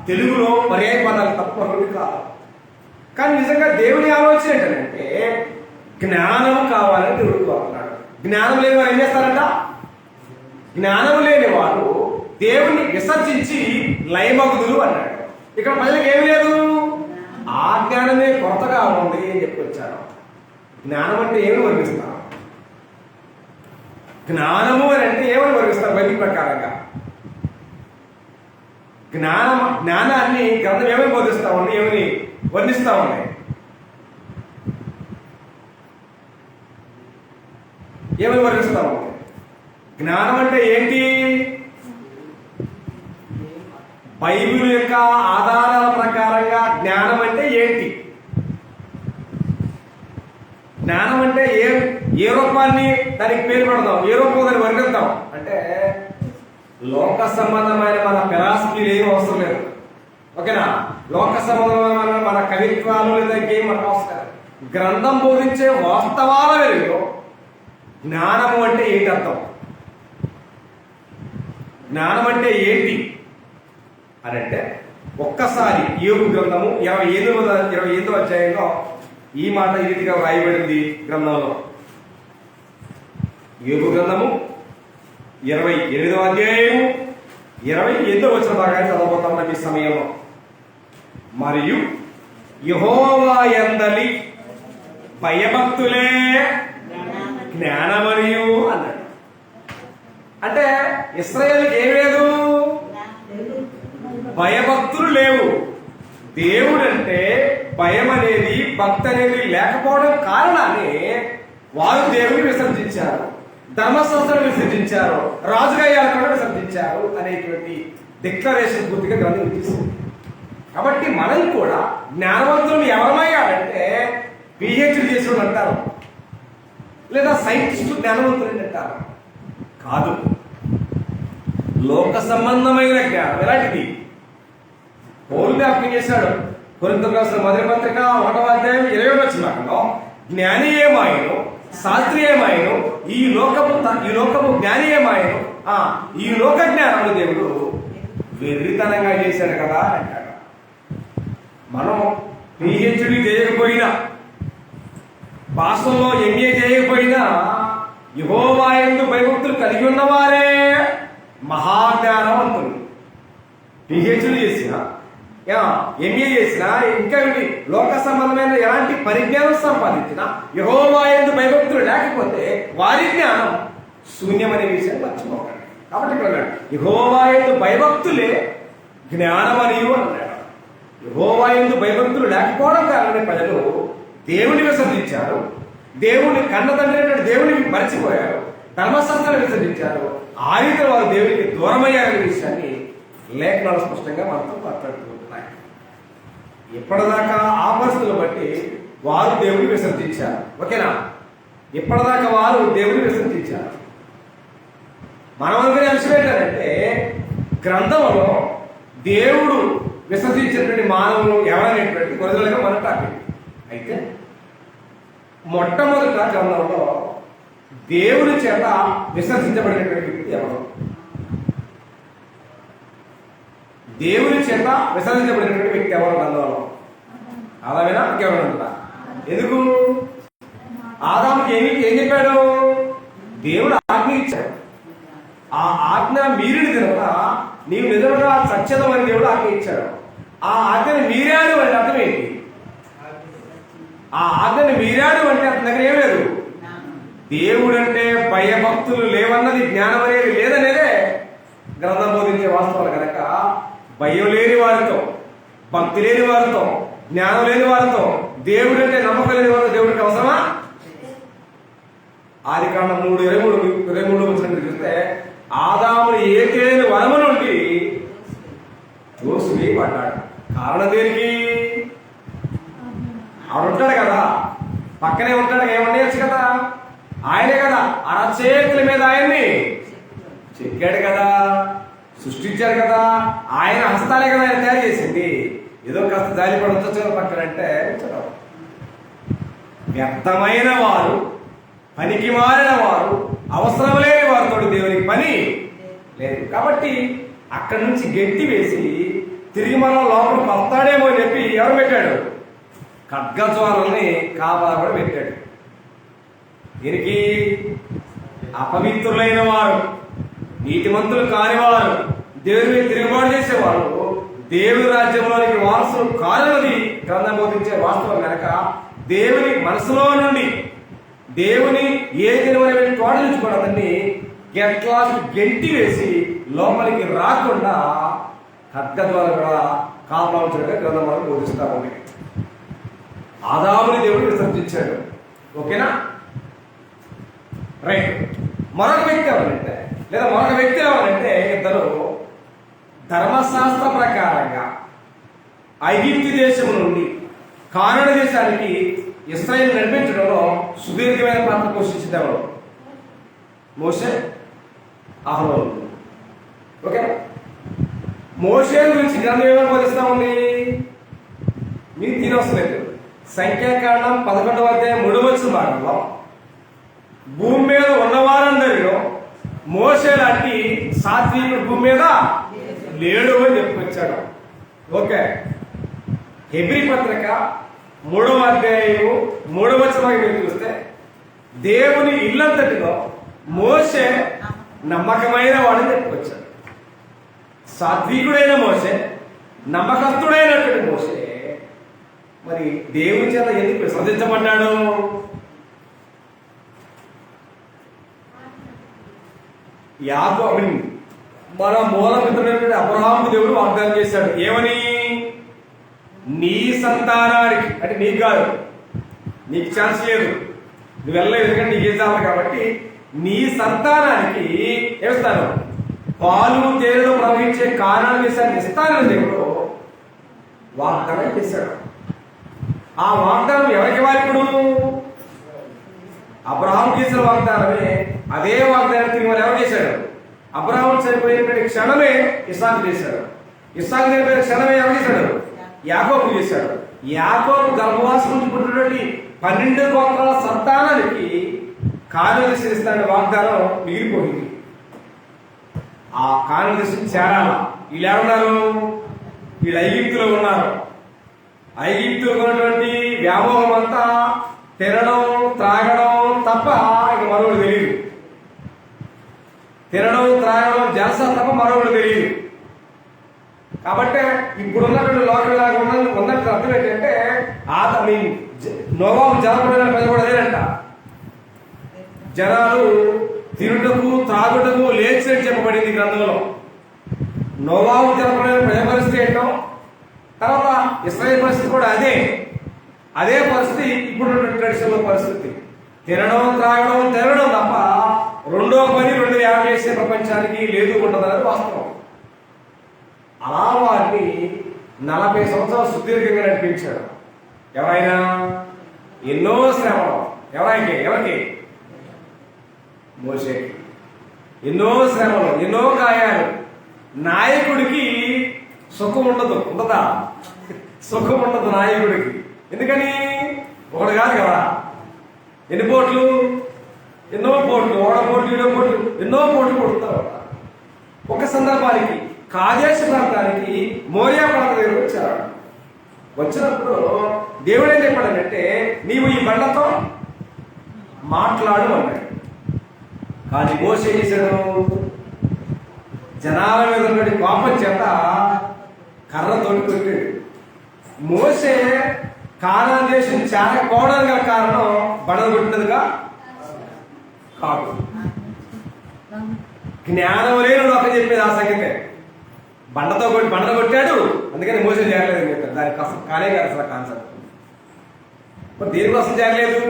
తెలుగులో పర్యాయ పదాలు తప్ప కాదు. కానీ నిజంగా దేవుని ఆలోచన ఏంటంటే జ్ఞానం కావాలని దేవుడు కోరుతున్నాడు. జ్ఞానం లేని వారు ఏం చేస్తారంట? జ్ఞానం లేని వారు దేవుణ్ణి విసర్జించి లయమగుదురు అన్నాడు. ఇక్కడ ప్రజలకు ఏమి లేదు, ఆ జ్ఞానమే కొరతగా ఉంది అని చెప్పి వచ్చారు. జ్ఞానం అంటే ఏమి వర్ణిస్తారు? జ్ఞానము అని అంటే ఏమని వర్ణిస్తారు బైబిల్ ప్రకారంగా? జ్ఞానాన్ని గ్రంథం ఏమని బోధిస్తా ఉంది, ఏమని వర్ణిస్తా ఉన్నాయి? ఏమని వర్ణిస్తా ఉంది? జ్ఞానం అంటే ఏంటి? బైబిల్ యొక్క ఆధారాల ప్రకారంగా జ్ఞానం అంటే ఏంటి? జ్ఞానం అంటే ఏ రూపాన్ని దానికి పేరు పెడదాం, ఏ రూపం దాన్ని వర్ణిద్దాం అంటే లోక సంబంధమైన మన ఫిలాసఫీ ఏం అవసరం లేదు. ఓకేనా? లోక సంబంధమైన మన కవిత్వాలు లేదా ఇంకేం మనకు అవసరం లేదు. గ్రంథం బోధించే వాస్తవాల వెలుగులో జ్ఞానము అంటే ఏంటి అర్థం, జ్ఞానం అంటే ఏంటి అని అంటే ఒక్కసారి యోబు గ్రంథము 28వ అధ్యాయంలో ఈ మాట ఈ రీతిగా వ్రాయబడింది గ్రంథంలో. యోబు గ్రంథము 28వ అధ్యాయము 28వ వచనం భాగాన్ని చదవబోతాం ఈ సమయంలో. మరియు యెహోవా యందలి భయభక్తులే జ్ఞానమనియు అన్నాడు. అంటే ఇశ్రాయేలుకి ఏం లేదు, భయభక్తులు లేవు. దేవుడు అంటే భయం అనేది, భక్తి అనేది లేకపోవడం కారణాన్ని వారు దేవుని విసర్జించారు, ధర్మశాస్త్రం విసర్జించారు, రాజుగాయాలు కూడా విసర్జించారు అనేటువంటి డిక్లరేషన్ పూర్తిగా గ్రంథం ఇచ్చేసింది. కాబట్టి మనం కూడా జ్ఞానవంతులు ఎవరమయ్యారంటే పిహెచ్డి చేసేవాళ్ళు అంటారు, లేదా సైంటిస్టు జ్ఞానవంతులు అంటారు. కాదు, లోక సంబంధమైన జ్ఞానం ఎలాంటిది? పౌలు జ్ఞాపకం చేశాడు కొరింథీయులకు రాసిన మొదటి పత్రిక 1వ అధ్యాయం 20వ వచనంలో, జ్ఞాని ఏమాయను, శాస్త్రి ఏమాయను, ఈ లోకపు జ్ఞాని ఏమాయను, ఈ లోక జ్ఞానము దేవుడు వెర్రితనంగా చేశాడు కదా అంటాడు. మనం పిహెచ్డి చేయకపోయినా, భాషల్లో ఎంఏ చేయకపోయినా యెహోవా యందు భయభక్తులు కలిగి ఉన్నవారే మహాజ్ఞానవంతులు. పిహెచ్డి చేసిన, ఎంఏ చేసిన, ఇంకా లోక సంబంధమైన ఎలాంటి పరిజ్ఞానం సంపాదించిన యెహోవా యందు భయభక్తులు లేకపోతే వారి జ్ఞానం శూన్యమనే విషయాన్ని మర్చిపోకండి. కాబట్టి ఇక్కడ యెహోవా యందు భయభక్తులే జ్ఞానమనియు అన్నాడు. యెహోవా యందు భయభక్తులు లేకపోవడం కారణమే ప్రజలు దేవుని విసర్జించారు, దేవుని కన్న తండ్రి దేవుని మర్చిపోయారు, ధర్మశాస్త్రాన్ని విసర్జించారు. ఆ రీతిలో వారు దేవునికి దూరమయ్యారనే విషయాన్ని లేఖనాలు స్పష్టంగా మనతో మాట్లాడుతున్నాయి. ఇప్పటిదాకా ఆ పరిస్థితులు బట్టి వారు దేవుని విసర్జించారు. ఓకేనా? ఇప్పటిదాకా వారు దేవుని విసర్జించారు. మనం అనుకునే అంశం ఏంటంటే గ్రంథంలో దేవుడు విసర్జించినటువంటి మానవులు ఎవరనేటువంటి కొరదలుగా మన టాపిక్. అయితే మొట్టమొదట గ్రంథంలో దేవుని చేత విసర్జించబడినటువంటి వ్యక్తి ఎవరు? దేవుని చేత విసర్జించబడినటువంటి వ్యక్తి ఎవరు గ్రంథంలో? ఆదామేనా? ఇంకెవరు అంటారా? ఎందుకు? ఆదాముకి ఏం చెప్పాడు? దేవుడు ఆజ్ఞ ఇచ్చాడు. ఆ ఆజ్ఞ మీరిన కనుక నీవు నిజంగా సత్యమని దేవుడు ఆజ్ఞ ఇచ్చాడు. ఆ ఆజ్ఞని మీరాడు అంటే అర్థం ఏంటి? ఆ ఆజ్ఞని మీరాడు అంటే అతని దగ్గర ఏం లేదు. దేవుడు అంటే భయభక్తులు లేవన్నది, జ్ఞానం అనేది లేదనేదే గ్రంథం బోధించే వాస్తవాలు కనుక భయం లేని వారితో, భక్తి లేని వారితో, జ్ఞానం లేని వారితో, దేవుడు అంటే నమ్మకం లేని వారితో దేవుడికి అవసరమా? ఆదికాండం 3:23 వచ్చినట్టు చూస్తే ఆదాముని ఏకేని వనము నుండి తోసివేయబడ్డాడు. కారణం దేనికి? ఆడు ఉంటాడు కదా, పక్కనే ఉంటాడు, ఏమనేయచ్చు కదా, ఆయనే కదా అరచేతుల మీద ఆయన్ని చెక్కాడు కదా, సృష్టించాడు కదా, ఆయన హస్తాలే కదా ఆయన తయారు చేసింది. ఏదో కాస్త జాలిపడి ఉంచచ్చు కదా పక్కన అంటే వ్యర్థమైన వారు, పనికి మారిన వారు, అవసరం లేని వారితో దేవునికి పని లేదు. కాబట్టి అక్కడి నుంచి గట్టి వేసి తిరిగి మనం లోపల పడతాడేమో అని చెప్పి ఎవరు పెట్టాడు? ఖడ్గజ్వాలని కాపలా కూడా పెట్టాడు. దీనికి అపవిత్రులైన వారు, నీతిమంతులు కానివారు, దేవుని మీద తిరుగుబాటు చేసేవారు దేవుని రాజ్యంలోనికి వారసులు కానున్నది గ్రంథం బోధించే వాస్తవం కనుక దేవుని మనసులో నుండి దేవుని ఏ తినమని తోడలించుకోవడం అతన్ని గెంటి వేసి లోపలికి రాకుండా ఖడ్గ ద్వారా కూడా కాపలా ఉంచడం గ్రంథం మనం బోధిస్తూ ఉంది. ఆదాముని దేవుడు విసర్జించాడు. ఓకేనా? రైట్. మరొక వ్యక్తి ఎవరంటే, లేదా మరొక వ్యక్తి ఎవరంటే ఇద్దరు ధర్మశాస్త్ర ప్రకారంగా ఐగిప్తు దేశం నుండి కానాను దేశానికి ఇశ్రాయేలు నడిపించడంలో సుదీర్ఘమైన పాత్ర పోషించింది ఎవరు? మోషే, అహరోను. ఓకేనా? మోషే గురించి గ్రంథం ఏమని బోధిస్తా ఉంది? మీరు తినవసలేదు. సంఖ్యాకాండం 11వ అధ్యాయం 3వ భాగంలో భూమి మీద ఉన్నవారందరిలో మోషే లాంటి సాత్వికుడు భూమి మీద లేడు అని చెప్పుకొచ్చాడు. ఓకే. హెబ్రీ పత్రిక 3వ అధ్యాయం 3వ వచనం మీరు చూస్తే దేవుని ఇల్లంతటిలో మోషే నమ్మకమైన వాడని చెప్పుకొచ్చాడు. సాత్వికుడైన మోషే, నమ్మకస్తుడైనటువంటి మోషే మరి దేవుని చేత ఎందుకు విసర్జించబడ్డాడు? మన మూలమిత్రుడైనటువంటి అబ్రహాము దేవుడు వాగ్దానం చేశాడు. ఏమని? నీ సంతానానికి, అంటే నీకు కాదు, నీకు ఛాన్స్ లేదు, నువ్వు వెళ్ళలేదు, ఎందుకంటే నీకు చేసావు కాబట్టి నీ సంతానానికి ఏమిస్తాను? పాలు తేనెలో ప్రవహించే కానాను దేశాన్ని ఇస్తానని దేవుడు వాగ్దానం చేశాడు. ఆ వాగ్దానం ఎవరికి వారిప్పుడు? అబ్రహాం చేసిన వాగ్దానమే. అదే వాగ్దానం తిరిగి మరి ఎవరు చేశాడు? అబ్రహాం చనిపోయిన క్షణమే ఇస్సాకు చేశాడు. ఇస్సాకు చనిపోయిన క్షణమే ఎవరు చేశాడు? యాకోబు చేశాడు. యాకోబు గర్భవాసం నుంచి పుట్టినటువంటి 12 గోత్రాల సంతానానికి కానాను దేశం ఇస్తానని వాగ్దానం మిగిలిపోయింది. ఆ కానాను దేశం చేరాల. వీళ్ళు ఎవరున్నారు? వీళ్ళు ఐగిప్తులో ఉన్నారు. ఐగిప్తులో ఉన్నటువంటి వ్యామోహం అంతా తినడం, త్రాగడం తప్ప ఇక మరొకటి తెలియదు. తినడం, త్రాగడం, జలస తప్ప మరొకటి తెలియదు. కాబట్టి ఇప్పుడున్నటువంటి లోకలాగా ఉన్నట్టు అర్థం ఏంటంటే నోవాహు జనపడిన ప్రజలు కూడా అదేనంట. జనాలు తిరుటకు, త్రాగుటకు లేచినట్టు చెప్పబడింది గ్రంథంలో. నోవాహు జనపడిన ప్రజల పరిస్థితి ఏంటో, తర్వాత ఇశ్రాయేలు పరిస్థితి కూడా అదే పరిస్థితి ఇప్పుడు ట్రెడిషనల్ పరిస్థితి. తినడం, త్రాగడం, తినడం తప్ప రెండో పని 2 చేసే ప్రపంచానికి లేదు ఉండదన్నది వాస్తవం. అలా వారిని 40 సంవత్సరాలు సుదీర్ఘంగా నడిపించాడు. ఎవరైనా ఎన్నో శ్రమలు. ఎవరికి? మోషేకి ఎన్నో శ్రమలు, ఎన్నో గాయాలు. నాయకుడికి సుఖం ఉండదా? సుఖం ఉండదు నాయకుడికి. ఎందుకని? ఒకటి కాదు కదా, ఎన్ని పోట్లు, ఎన్నో పోట్లు, ఓడపోట్లు, ఈడో పోట్లు, ఎన్నో పోట్లు కొడుతారు. ఒక సందర్భానికి కాదేశ ప్రాంతానికి మోరియా ప్రాంతం దగ్గర వచ్చాడు. వచ్చినప్పుడు దేవుడు ఏం చెప్పాడంటే, నీవు ఈ బండతో మాట్లాడు అన్నాడు. కానీ మోషే చేశాడు, జనాల మీద ఉన్నటువంటి కోపం చేత కర్రతోటి కొట్టాడు. మోషే కానాను దేశం చేరకపోవడానికి గల కారణం బండలు కొట్టినదిగా కాదు. జ్ఞానం లేని ఒక చెప్పేది ఆ సంగతే. బండలు కొట్టాడు, అందుకని మోసే చేరలేదు చెప్తారు. దానికి అసలు కానే కాదు అసలు కాన్సెప్ట్. మరి దేనికోసం చేరలేదు?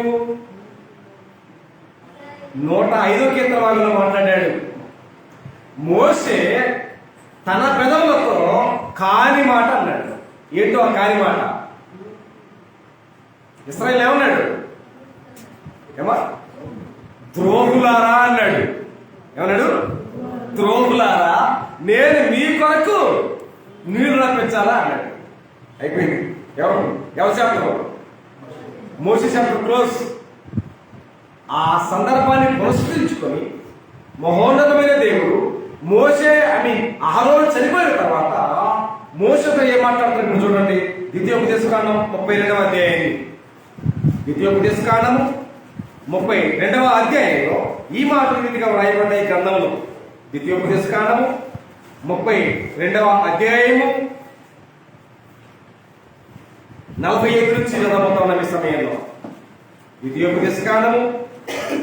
105వ కీర్తన భాగంలో మాట్లాడాడు. మోసే తన పెదవులతో కాని మాట అన్నాడు. ఏంటో ఆ కాని మాట? ఇశ్రాయేలు ఏమన్నాడు? ద్రోహులారా అన్నాడు. ఏమన్నాడు? ద్రోహులారా, నేను మీ కొరకు నీళ్లు రప్పించాలా అన్నాడు. అయిపోయింది. ఎవరు చాప్టర్? మోషే చాప్టర్ క్లోజ్. ఆ సందర్భాన్ని పురస్కరించుకొని మహోన్నతమైన దేవుడు అహరోను చనిపోయిన తర్వాత మోషేతో ఏం మాట్లాడుతున్నాడు చూడండి. ద్వితీయోపదేశకాండం 32వ అధ్యాయం. ద్వితీయోపదేశకాండము 32వ అధ్యాయంలో ఈ మాటలు రీతిగా వ్రాయబడ్డాయి గ్రంథంలో. ద్వితీయోపదేశకాండము 32వ అధ్యాయము 45 నుంచి చదవబోతున్న ఈ సమయంలో. ద్వితీయోపదేశకాండము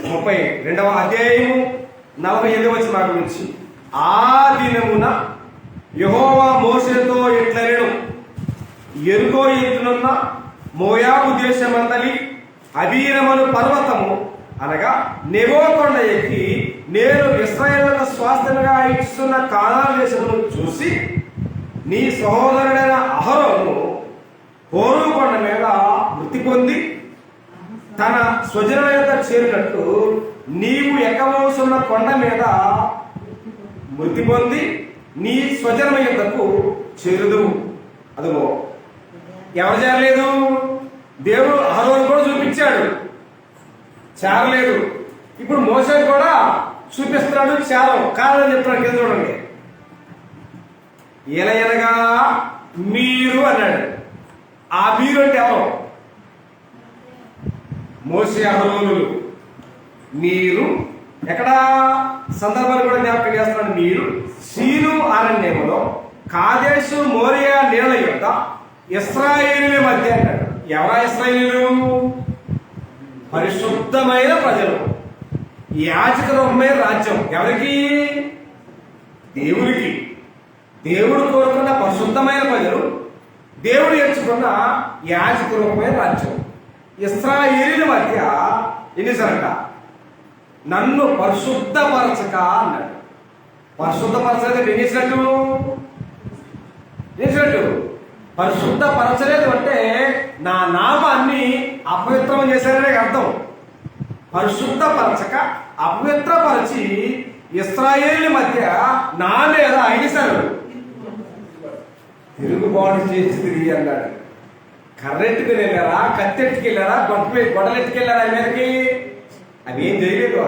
32వ అధ్యాయము 45వ వచనం నుంచి. ఆ దినమున యెహోవా మోషేతో ఇట్లనెను, యెరికో ఎత్తునున్న మోయాబు దేశమందలి అబీరమను పర్వతము అనగా నెబో కొండ ఎక్కి నేను ఇశ్రాయేలులకు స్వాస్థ్యంగా ఇస్తున్న కానాను దేశమును చూసి నీ సహోదరుడైన అహరోను హోరు కొండ మీద మృతి పొంది తన స్వజనుల యొక్క చేరినట్టు నీవు ఎక్కవలసిన కొండ మీద మృతి పొంది నీ స్వజనుల యొద్దకు చేరుదు. అదిగో ఎవరు చేరలేదు? దేవుడు అహరోను కూడా చూపించాడు, చేరలేదు. ఇప్పుడు మోసే కూడా చూపిస్తున్నాడు, చేరం కాదని చెప్తున్నాడు. కింద చూడండి, ఎలయనగా మీరు అన్నాడు. ఆ మీరు అంటే ఎవరు? మోసే అహరోనులు. మీరు ఎక్కడ సందర్భాలు కూడా జ్ఞాపకం చేస్తున్నాడు. మీరు సీను అరణ్యములో కాదేశు మోరియా నీళ్ల యొక్క ఇశ్రాయేలుల మధ్య అన్నాడు. ఎవరా ఇశ్రాయేలు? పరిశుద్ధమైన ప్రజలు, యాజకమైన రాజ్యం. ఎవరికి? దేవునికి. దేవుడు కోరుకున్న పరిశుద్ధమైన ప్రజలు, దేవుడు ఎంచుకున్న యాజక రూపమైన రాజ్యం. ఇశ్రాయేలుల మధ్య ఎన్నిసారంట? నన్ను పరిశుద్ధపరచక అన్నాడు. పరిశుద్ధపరచలేదు ఏం చేసినట్టు? పరిశుద్ధపరచలేదు అంటే నా నామాన్ని అపవిత్రం చేశారనే అర్థం. పరిశుద్ధపరచక అపవిత్రపరిచి ఇశ్రాయేలు మధ్య నా మీద అయినసారు తిరుగుబాటు చేసి తిరిగి అన్నాడు. కర్రెట్టుకుని వెళ్ళారా, కత్తెట్టుకెళ్ళారా, గొడవెట్టుకెళ్ళారా ఆయన మీదకి? అవి ఏం చేయలేదు.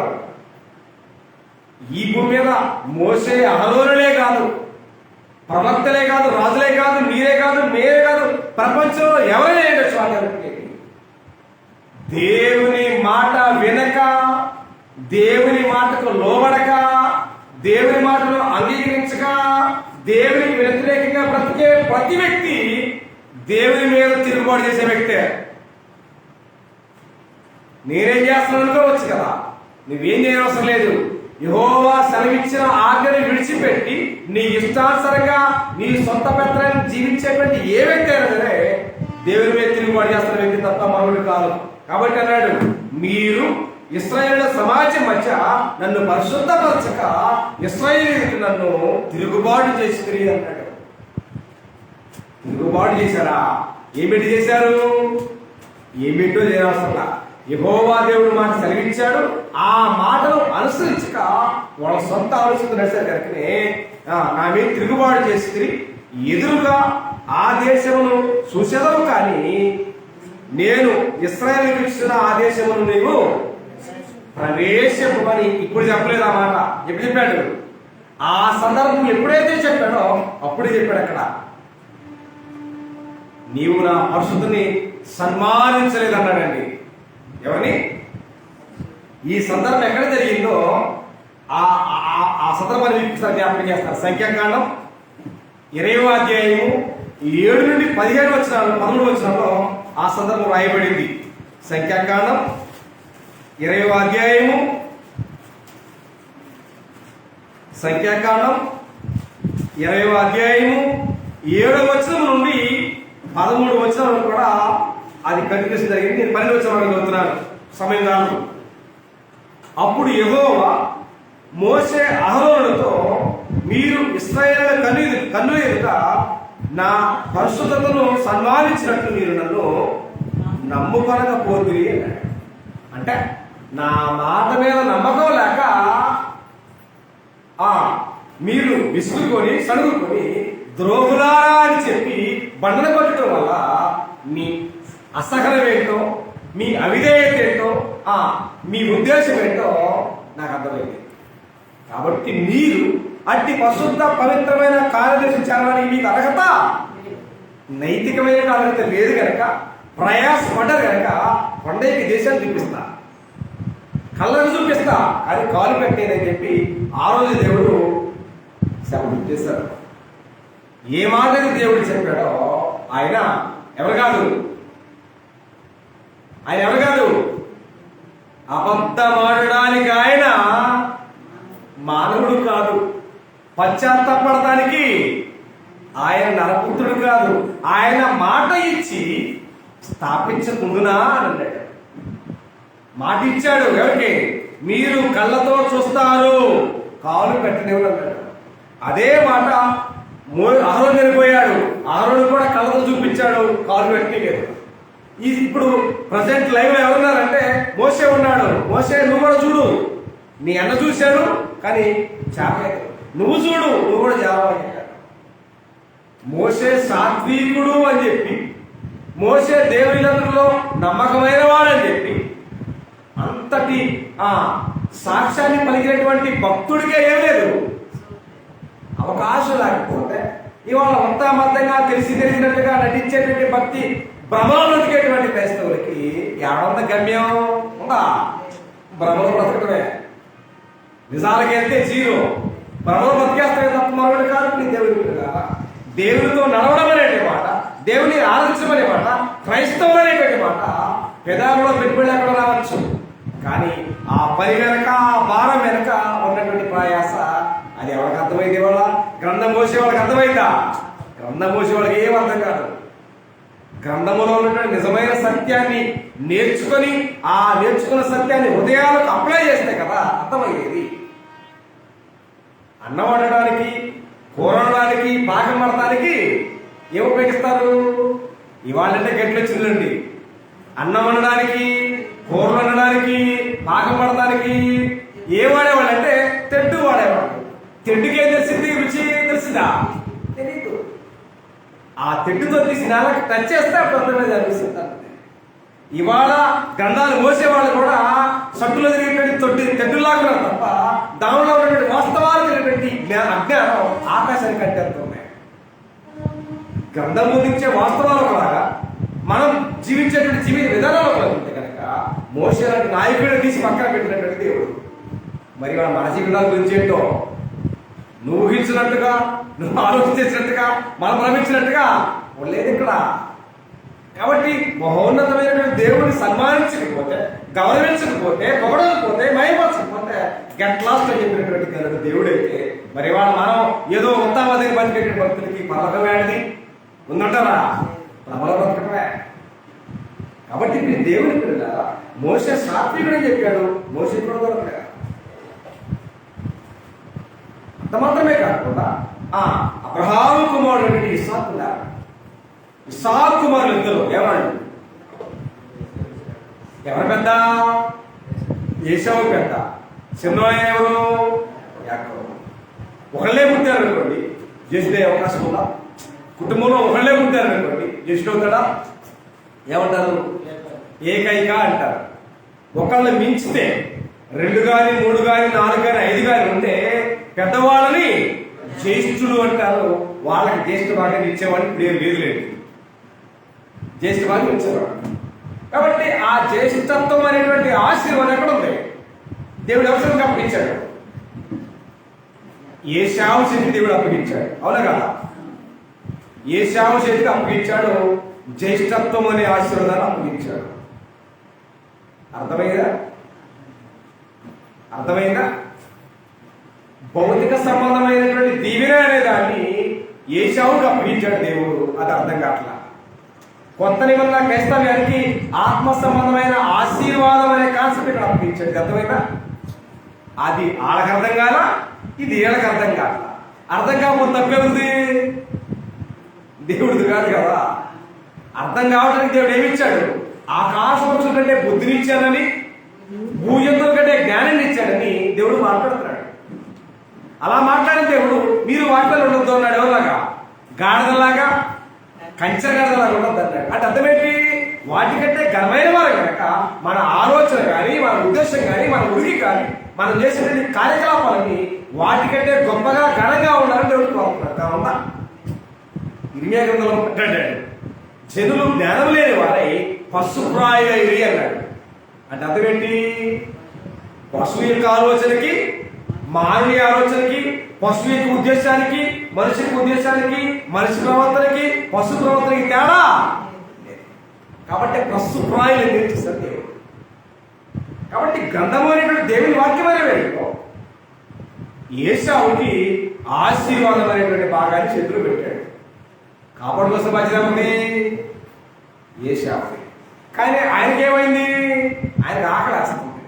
ఈ భూమి మీద మోసే అహరోనులే కాదు, ప్రవక్తలే కాదు, రాజులే కాదు, మీరే కాదు, మేరే కాదు, ప్రపంచంలో ఎవరైనా ఉండొచ్చు. వాళ్ళకి దేవుని మాట వినక, దేవుని మాటకు లోబడక, దేవుని మాటను అంగీకరించక, దేవునికి వ్యతిరేకంగా బ్రతికే ప్రతి వ్యక్తి దేవుని మీద తిరుగుబాటు చేసే వ్యక్తే. నేనేం చేస్తున్నాను అనుకోవచ్చు కదా, నువ్వేం చేయవసరం లేదు. యెహోవా సెలవిచ్చిన ఆజ్ఞని విడిచిపెట్టి నీ ఇష్టానుసారంగా నీ సొంత పెత్తనాన్ని జీవించేటువంటి ఏ వ్యక్తి అయినా సరే దేవుని మీద తిరుగుబాటు చేస్తున్న వ్యక్తి తప్ప మనుడు కాదు. కాబట్టి అన్నాడు, మీరు ఇశ్రాయేలు సమాజం మధ్య నన్ను పరిశుద్ధపరచక ఇశ్రాయేలు నన్ను తిరుగుబాటు చేసి తిరిగి అన్నాడు. తిరుగుబాటు చేశారా? ఏమిటి చేశారు? ఏమిటో చేయవసరంలా. యెహోవా దేవుడు మాట సెలవిచ్చాడు, ఆ మాటను అనుసరించక వాళ్ళ సొంత ఆలోచన నడిచారు కనుకనే నా మీద తిరుగుబాటు చేసి ఎదురుగా ఆ దేశమును చూసేదవు, కానీ నేను ఇశ్రాయేలుకు ఇచ్చిన ఆ దేశమును నీవు ప్రవేశింపమని ఇప్పుడు చెప్పలేదు. ఆ మాట ఎప్పుడు చెప్పాడు? ఆ సందర్భం ఎప్పుడైతే చెప్పాడో అప్పుడే చెప్పాడు. అక్కడ నీవు నా పరిశుద్ధిని సన్మానించలేదన్నాడండి. ఎవరిని? ఈ సందర్భం ఎక్కడ జరిగిందో ఆ సందర్భాన్ని మీకు జ్ఞాపకం చేస్తారు. సంఖ్యాకాండం 20వ అధ్యాయము 7 నుండి 15 వచనాలు 13 వచనాల్లో ఆ సందర్భం రాయబడింది. సంఖ్యాకాండం 20వ అధ్యాయము 7వ వచనం నుండి 13 వచనాలు కూడా అది కంటిన్యూషన్ జరిగింది. నేను 12 వచనాలు చదువుతున్నాను, సమయం కాదు. అప్పుడు యెహోవా మోసే అహరోనుతో, మీరు ఇశ్రాయేలు కన్నుల ఎదుట నా పరిశుద్ధతను సన్మానించినట్లు మీరు నన్ను నమ్ముకొనకపోతిరి అన్నాడు. అంటే నా మాట మీద నమ్మకం లేక మీరు విసుగుకొని సడుగుకొని ద్రోహులారా అని చెప్పి బండన కొట్టడం వల్ల మీ అసహనం ఏంటో, మీ అవిధేయత ఏంటో, మీ ఉద్దేశం ఏంటో నాకు అర్థమైంది. కాబట్టి మీరు అట్టి పరిశుద్ధ పవిత్రమైన కార్యదర్శి చేరడానికి మీకు అర్హత, నైతికమైన అర్హత లేదు కనుక, ప్రయాసపడ్డారు కనుక కొండకి దేశాన్ని చూపిస్తా, కళ్ళను చూపిస్తా, అది కాలు పెట్టేదని చెప్పి ఆ రోజు దేవుడు శపథం చేశారు. ఏ మాదిరి దేవుడు చెప్పాడో ఆయన ఎవరు కాదు, అబద్ధమాడడానికి ఆయన మానవుడు కాదు, పశ్చాత్తాపడటానికి ఆయన నరపుత్రుడు కాదు. ఆయన మాట ఇచ్చి స్థాపించకుండునా అని అన్నాడు. మాట ఇచ్చాడు. ఎవరికి? మీరు కళ్ళతో చూస్తారు, కాలు పెట్టలేవు అన్నాడు. అదే మాట అహరోను చనిపోయాడు. ఇప్పుడు ప్రజెంట్ లైవ్ లో ఎవరున్నారంటే మోసే ఉన్నాడు. మోసే నువ్వు కూడా చూడు, నీ అన్న చూశాడు కానీ చేపలేదు, నువ్వు చూడు నువ్వు కూడా చేప. మోసే సాత్వికుడు అని చెప్పి, మోసే దేవునిలో నమ్మకమైన వాడని చెప్పి, అంతటి సాక్ష్యాన్ని పలికినటువంటి భక్తుడికే ఏం లేదు అవకాశం లేకపోతే ఇవాళ మొత్తామర్థంగా తెలిసినట్టుగా నటించేటువంటి భక్తి భ్రమలో బ్రతికేటువంటి క్రైస్తవులకి ఏడంత గమ్యం ఉందా? భ్రమలో బ్రతకటమే. నిజాలకి వెళ్తే జీరో, భ్రమలో బ్రతికేస్తాయి తప్ప మరొకటి కాదు. నీ దేవునితో నడవడం అనేటి మాట, దేవుని ఆరాధించమనే మాట, క్రైస్తవులు అనేటువంటి మాట పెదాలలో పెట్టుబడి అక్కడ రావచ్చు, కానీ ఆ పని వెనక, ఆ భారం వెనక ఉన్నటువంటి ప్రయాస అది ఎవరికి అర్థమైంది? వాళ్ళ గ్రంథం మోసే వాళ్ళకి అర్థమైందా? గ్రంథం మోసే వాళ్ళకి ఏం అర్థం కాదు. గ్రంథములో ఉన్నటువంటి నిజమైన సత్యాన్ని నేర్చుకొని ఆ నేర్చుకున్న సత్యాన్ని హృదయాలకు అప్లై చేస్తే కదా అర్థమయ్యేది. అన్నం వండడానికి, కూర వండడానికి, పాకం పడటానికి ఏం ఉపయోగిస్తారు? ఇవాళంటే గట్ల చిల్లండి. అన్నం వండడానికి, కూర వండడానికి, పాకం పడటానికి ఏం వాడేవాళ్ళు అంటే తెడ్డు వాడేవాళ్ళు. తెడ్డుకి ఏం తెలిసింది? రుచి తెలిసిందా? తెలీదు. ఆ తెడ్డుతో తీసి నేలకు టచ్ చేస్తే అప్పుడు అర్థమైంది అనిపిస్తుంది. ఇవాళ గ్రంథాలు మోసేవాళ్ళు కూడా సట్టులో తిరిగేటువంటి తెడ్డులాగా తప్ప దానిలో ఉన్నటువంటి వాస్తవాలు తిరిగేటువంటి అజ్ఞానం ఆకాశానికి కట్టేస్తున్నాయి. గ్రంథం బోధించే వాస్తవాలు ఒకలాగా, మనం జీవించేటువంటి జీవిత విధానాలు ఒకలాగా ఉంటే కనుక మోసే లాంటి నాయకుడిని తీసి పక్కన పెట్టినటువంటి దేవుడు మరి మన జీవితాల గురించి ఏంటో నువ్వు ఊహించినట్టుగా, నువ్వు ఆలోచించినట్టుగా, మనం భ్రమించినట్టుగా లేదు ఇక్కడ. కాబట్టి మహోన్నతమైనటువంటి దేవుడిని సన్మానించకపోతే, గౌరవించకపోతే, పొగడకపోతే, మయపరచకపోతే గట్లాస్ చెప్పినటువంటి కనుక దేవుడైతే మరి వాళ్ళ మనం ఏదో ఉత్తామదిని బతికేటువంటి భక్తులకి పలకమేది ఉందంటారా? ప్రబల బతకటమే. కాబట్టి మీరు దేవుని పిల్ల మోసే సాత్వికుడని చెప్పాడు, మోసే కూడా దొరకలేదు. అంత మాత్రమే కాకుండా అబ్రహాము కుమారుడు ఇస్సాకు ఉన్నారు. ఇస్సాకు కుమారులు ఇద్దరు ఏవాళ్ళు? ఎవరు పెద్ద? ఏశావు పెద్ద, చిన్నవాయన ఎవరు? యాకోబు. ఒకళ్ళే పుట్టారు అనుకోండి, జ్యేష్ఠుడే అవకాశం ఉందా? కుటుంబంలో ఒకళ్ళే పుట్టారు అనుకోండి, జ్యేష్ఠుడు అవుతాడా? ఏమంటారు? ఏకైక అంటారు. ఒకళ్ళని మించితే 2 కానీ 3 కానీ 4 కానీ 5 కానీ ఉంటే పెద్దవాళ్ళని జ్యేష్ఠుడు అంటారు. వాళ్ళకి జ్యేష్ఠ భాగం ఇచ్చేవాడిని ఇప్పుడు లేదు లేదు, జ్యేష్ఠ భాగం ఇచ్చేవాడు. కాబట్టి ఆ జ్యేష్ఠత్వం అనేటువంటి ఆశీర్వాదం ఎక్కడ ఉంది? దేవుడు అవసరంగా అప్పగించాడు. ఏశావు చేతికి దేవుడు అప్పగించాడు, అవునా కదా? ఏశావు చేతికి అప్పగించాడు, జ్యేష్ఠత్వం అనే ఆశీర్వాదాన్ని అప్పగించాడు. అర్థమైందా? అర్థమైందా? భౌతిక సంబంధమైనటువంటి దీవెన అనే దాన్ని ఏశావుకు అప్పగించాడు దేవుడు. అది అర్థం కావట్లా. కొత్త నిబంధన క్రైస్తవ్యానికి ఆత్మ సంబంధమైన ఆశీర్వాదం అనే కాన్సెప్ట్ ఇక్కడ అప్పగించాడు. అర్థమైందా? అది వాళ్ళకి అర్థం కాలా, ఇది వీళ్ళకి అర్థం కావట్లా. అర్థం కాకపోతే తప్పేది దేవుడిది కాదు కదా. అర్థం కావడానికి దేవుడు ఏమిచ్చాడు? ఆకాశం కంటే బుద్ధిని ఇచ్చానని, భూజంతుల కంటే జ్ఞానాన్ని ఇచ్చాడని దేవుడు మాట్లాడుతున్నాడు. అలా మాట్లాడిన దేవుడు మీరు వాటిలో ఉండొద్దు అన్నాడు. ఎవరిలాగా? గాడిదలాగా, కంచె గాడిదలాగా ఉండొద్దు అన్నాడు. అంటే అర్థమేంటి? వాటికంటే ఘనమైన వారు కనుక మన ఆలోచన కానీ, మన ఉద్దేశం కానీ, మన ఉనికి కానీ, మనం చేసేటువంటి కార్యకలాపాలని వాటికంటే గొప్పగా ఘనంగా ఉండాలని దేవుడు కోరుకుంటాడు. ఉందా? ఇరిమియా గ్రంథంలో మాట్లాడాడు, జనులు జ్ఞానం లేని వారై పశుప్రాయులైరి అన్నాడు. అంటే అర్థమేంటి? పశువు యొక్క ఆలోచనకి, మానవుని ఆలోచనకి, పశువు యొక్క ఉద్దేశానికి, మనిషి ఉద్దేశానికి, మనిషి ప్రవర్తనకి, పశు ప్రవర్తనకి తేడా. కాబట్టి పశుప్రాయులు నేర్పిస్తారు దేవుడు. కాబట్టి గ్రంథము అనేటువంటి దేవుని వాక్యమైన వేడుకో ఏశావుకి ఆశీర్వాదం అనేటువంటి భాగాన్ని చేతులు పెట్టాడు. కాపాడు కోసం బాధ్యత ఉంది ఏశావు. కానీ ఆయనకి ఏమైంది? ఆయనకు ఆకలేస్తుంది.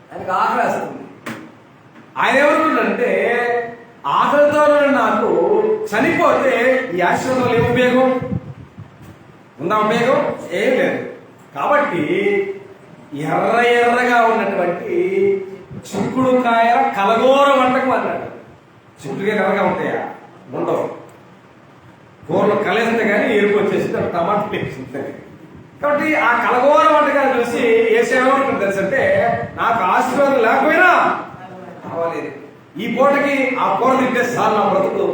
ఆయనకు ఆకలేస్తుంది. ఆయన ఏమనుకుంటాడంటే, ఆకలితో నాకు చనిపోతే ఈ ఆశీర్వాదంలో ఏం ఉపయోగం ఉందా ఉపయోగం? ఏం లేదు. కాబట్టి ఎర్రగా ఉన్నటువంటి చిక్కుడుకాయల కలగూర వంటకం అన్నాడు. చిక్కుడుకాయ ఎర్రగా ఉంటాయా? ఉండవు. కూరలో కలిస్తే కానీ ఎరుపు వచ్చేసింది, టమాటా వేసింది. కాబట్టి ఆ కలగూర వంటకాన్ని చూసి ఏసేమనుకుంటుంది తెలుసంటే, నాకు ఆశీర్వాదం లేకపోయినా పర్వాలేదు, ఈ పూటకి ఆ కూర తింటే సార్ నా బ్రతుకు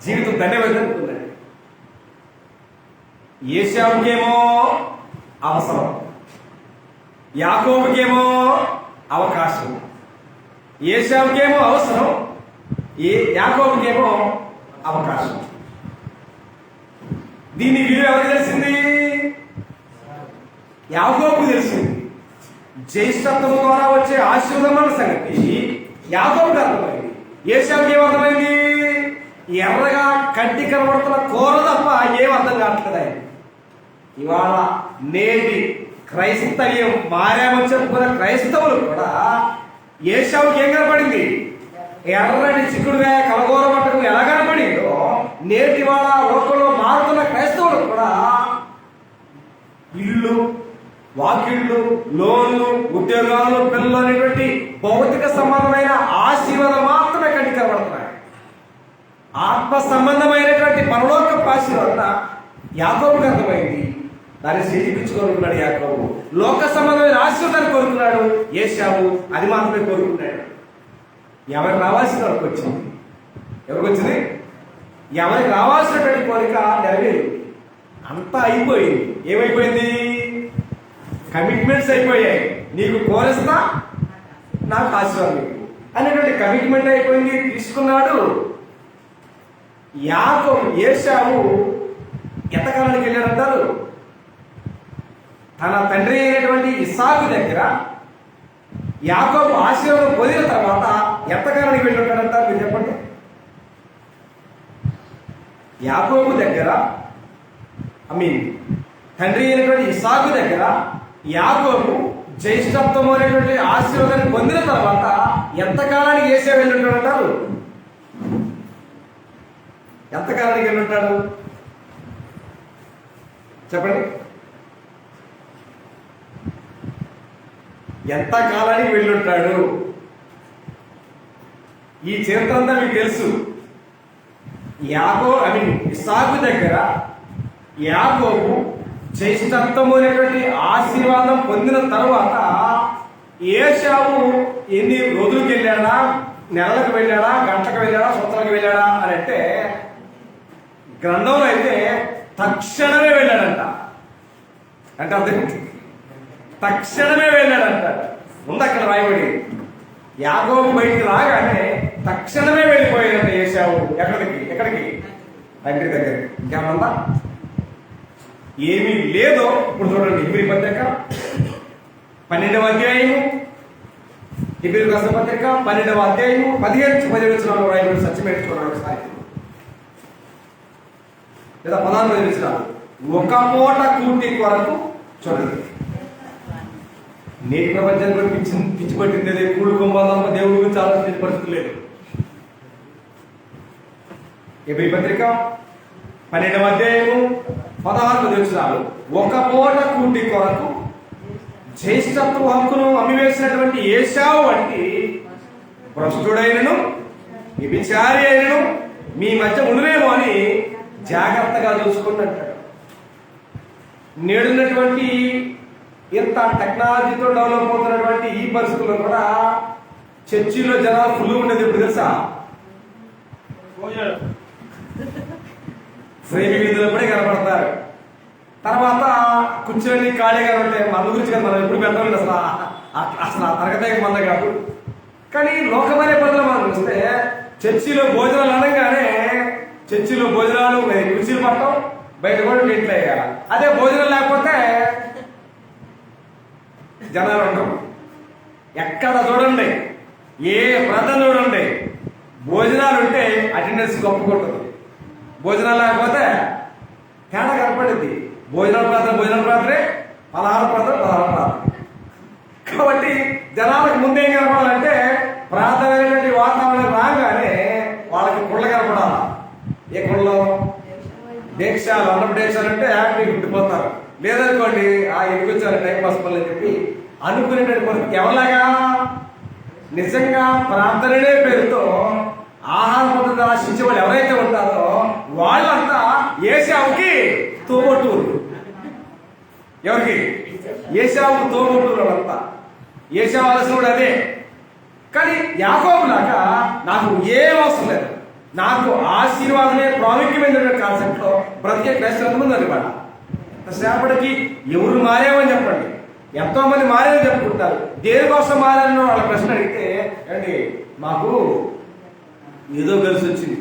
జీవితం ధన్యవాదం అనుకున్నాడు. ఏశావుకేమో అవసరం, యాకోబుకేమో అవకాశం. ఏశావుకేమో అవసరం, యాకోబుకేమో అవకాశం. దీని విలువ ఎవరికి తెలిసింది? యాకోబుకు తెలిసింది. జ్యేష్ఠత్వం ద్వారా వచ్చే ఆశీర్వాదమైన సంగతి యాకోబుకు అర్థమైంది. ఏశావుకి ఏమర్థమైంది? ఎర్రగా కంటి కనబడుతున్న కూర తప్ప ఏం అర్థం కావట్లేదు ఆయన. ఇవాళ నేటి క్రైస్తవ్యం మారామని చెప్పుకున్న క్రైస్తవులు కూడా ఏశావుకి ఏం కనపడింది? ఎర్రటి చిక్కుడుగా కలగూర వంటకం ఎలా కనపడిందో నేటి వాళ్ళ లోకంలో మారుతున్న క్రైస్తవులు కూడా ఇల్లు, వాకిళ్ళు, లోన్లు, ఉద్యోగాలు, పిల్లలు అనేటువంటి భౌతిక సంబంధమైన ఆశీర్వాదం మాత్రమే కంటికి కనబడుతున్నాయి. ఆత్మ సంబంధమైనటువంటి పరలోక ఆశీర్వాదం యాకోబుకు అర్థమైంది. దాన్ని చేజిక్కించుకోనుకున్నాడు యాకోబు. లోక సంబంధమైన ఆశీర్వాదాన్ని కోరుకున్నాడు ఏశావు, అది మాత్రమే కోరుకున్నాడు. ఎవరికి రావాల్సిన వాళ్ళకి వచ్చింది. ఎవరికి వచ్చింది? ఎవరికి రావాల్సినటువంటి కోరిక నెరవేరింది. అంతా అయిపోయింది. ఏమైపోయింది? కమిట్మెంట్స్ అయిపోయాయి. నీకు కోరిస్తా, నాకు ఆశీర్వాదం అనేటువంటి కమిట్మెంట్ అయిపోయింది. తీసుకున్నాడు. ఏశావు ఎంతకాలానికి వెళ్ళాడంటారు? తన తండ్రి అయినటువంటి ఇస్సాకు దగ్గర యాకోబు ఆశీర్వాదం పొందిన తర్వాత ఎంతకాలానికి వెళ్ళి ఉంటాడంటారు? మీరు చెప్పండి. యాకోబు దగ్గర తండ్రి అయినటువంటి ఇస్సాకు దగ్గర యాకోబు జ్యేష్ఠత్వం అనేటువంటి ఆశీర్వాదాన్ని పొందిన తర్వాత ఎంతకాలానికి ఏసే వెళ్ళి ఉంటాడంటారు? ఎంతకాలానికి వెళ్ళి ఉంటాడు చెప్పండి? ఎంత కాలానికి వెళ్ళుంటాడు? ఈ చరిత్ర అంతా మీకు తెలుసు. ఇస్సాకు దగ్గర యాకోబు జ్యేష్ఠత్వం అనేటువంటి ఆశీర్వాదం పొందిన తర్వాత ఏశావు ఎన్ని రోజులకు వెళ్ళాడా, నెలలకు వెళ్ళాడా, గంటకు వెళ్ళాడా, సంవత్సరాలకు వెళ్ళాడా అని అంటే గ్రంథంలో అయితే తక్షణమే వెళ్ళాడంట. అంటే అర్థం తక్షణమే వెళ్ళాడంట. ఉంది అక్కడ రాయబడి. యాకోబు బయటికి రాగానే తక్షణమే వెళ్ళిపోయాడంట ఏశావు. ఎక్కడికి? తండ్రి దగ్గరికి. ఇంకేమన్నా ఏమీ లేదో ఇప్పుడు చూడండి. హెబ్రీ పత్రిక 12వ అధ్యాయము, హెబ్రీ రాసిన పత్రిక 12వ అధ్యాయము 15 రాయబడి సత్యమేట చూడండి ఒకసారి. లేదా 16 వచనాలు. ఒక పూట కూటి కొరకు చూడండి. నేటి ప్రపంచానికి పిచ్చి పట్టింది. అదే కూడు కుంభాలమ్మ దేవుడి గురించి ఆలోచించే పరిస్థితి లేదు. హెబ్రీ పత్రిక 12వ అధ్యాయము 16 వచనాలు. ఒక పూట కూటి కొరకు జ్యేష్ఠత్వ హక్కును అమ్మివేసినటువంటి ఏశావు వంటి భ్రష్టుడైనను వ్యభిచారి అయినను మీ మధ్య ఉండునేమో అని జాగ్రత్తగా చూసుకున్నట్టు. నేడున్నటువంటి ఇంత టెక్నాలజీతో డెవలప్ అవుతున్నటువంటి ఈ పరిస్థితుల్లో కూడా చర్చిలో జనాలు ఫుల్ ఉండేది. ఇప్పుడు తెలుసా? ఫ్రేమి వీధులప్పుడే కనపడతారు. తర్వాత కూర్చొని ఖాళీగా ఉంటే మన గురించి కదా మనం ఎప్పుడు పెట్టాలి. అసలు ఆ తరగతి మంద కాదు. కానీ లోకమనే పనులు మనం చూస్తే చర్చిలో భోజనాలు అనగానే చర్చిలో భోజనాలు కుర్చీలు పట్టడం, బయట కూడా టెంట్లు వేయాలి. అదే భోజనం లేకపోతే జనాలు ఉండవు. ఎక్కడ చూడండి, ఏ ప్రాంతం చూడండి, భోజనాలు ఉంటే అటెండెన్స్ గొప్ప కొట్టదు. భోజనాలు లేకపోతే తేడా కనపడింది. భోజనాల ప్రాంతరే, పలహార ప్రాంతం. కాబట్టి జనాలకు ముందేం కనపడాలంటే ప్రాంతమైనటువంటి వాతావరణం రాగానే వాళ్ళకి కుళ్ళ కనపడాలి. ఏ కుళ్ళలో? డేక్షాలు అన్నం డేక్షాలు అంటే హ్యాపీ ఉండిపోతారు. లేదనుకోండి ఎందుకు వచ్చారు టైం పాస్ పనులు అని చెప్పి అనుకునేటువంటి పరిస్థితి. ఎవరిలాగా నిజంగా ప్రార్థనలే పేరుతో ఆహార పద్ధతి ఆశించే వాళ్ళు ఎవరైతే ఉంటారో వాళ్ళంతా ఏశావుకి తోబొట్టూరు. ఎవరికి? ఏశావుకు తోబొట్టూరు వాళ్ళంతా. ఏశావు ఆలస్యం కూడా అదే. కానీ యాకోబులాగా నాకు ఏం అవసరం లేదు, నాకు ఆశీర్వాదమే ప్రాముఖ్యమైనటువంటి కాన్సెప్ట్ లో బ్రతికే క్రైస్తవులు ఉంది. వాళ్ళ ఎంతసేపటికి ఎవరు మారేమని చెప్పండి, ఎంతో మంది మారేమని చెప్పుకుంటారు. దేనికోసం మారారని వాళ్ళ ప్రశ్న అడిగితే అండి మాకు ఏదో కలిసి వచ్చింది,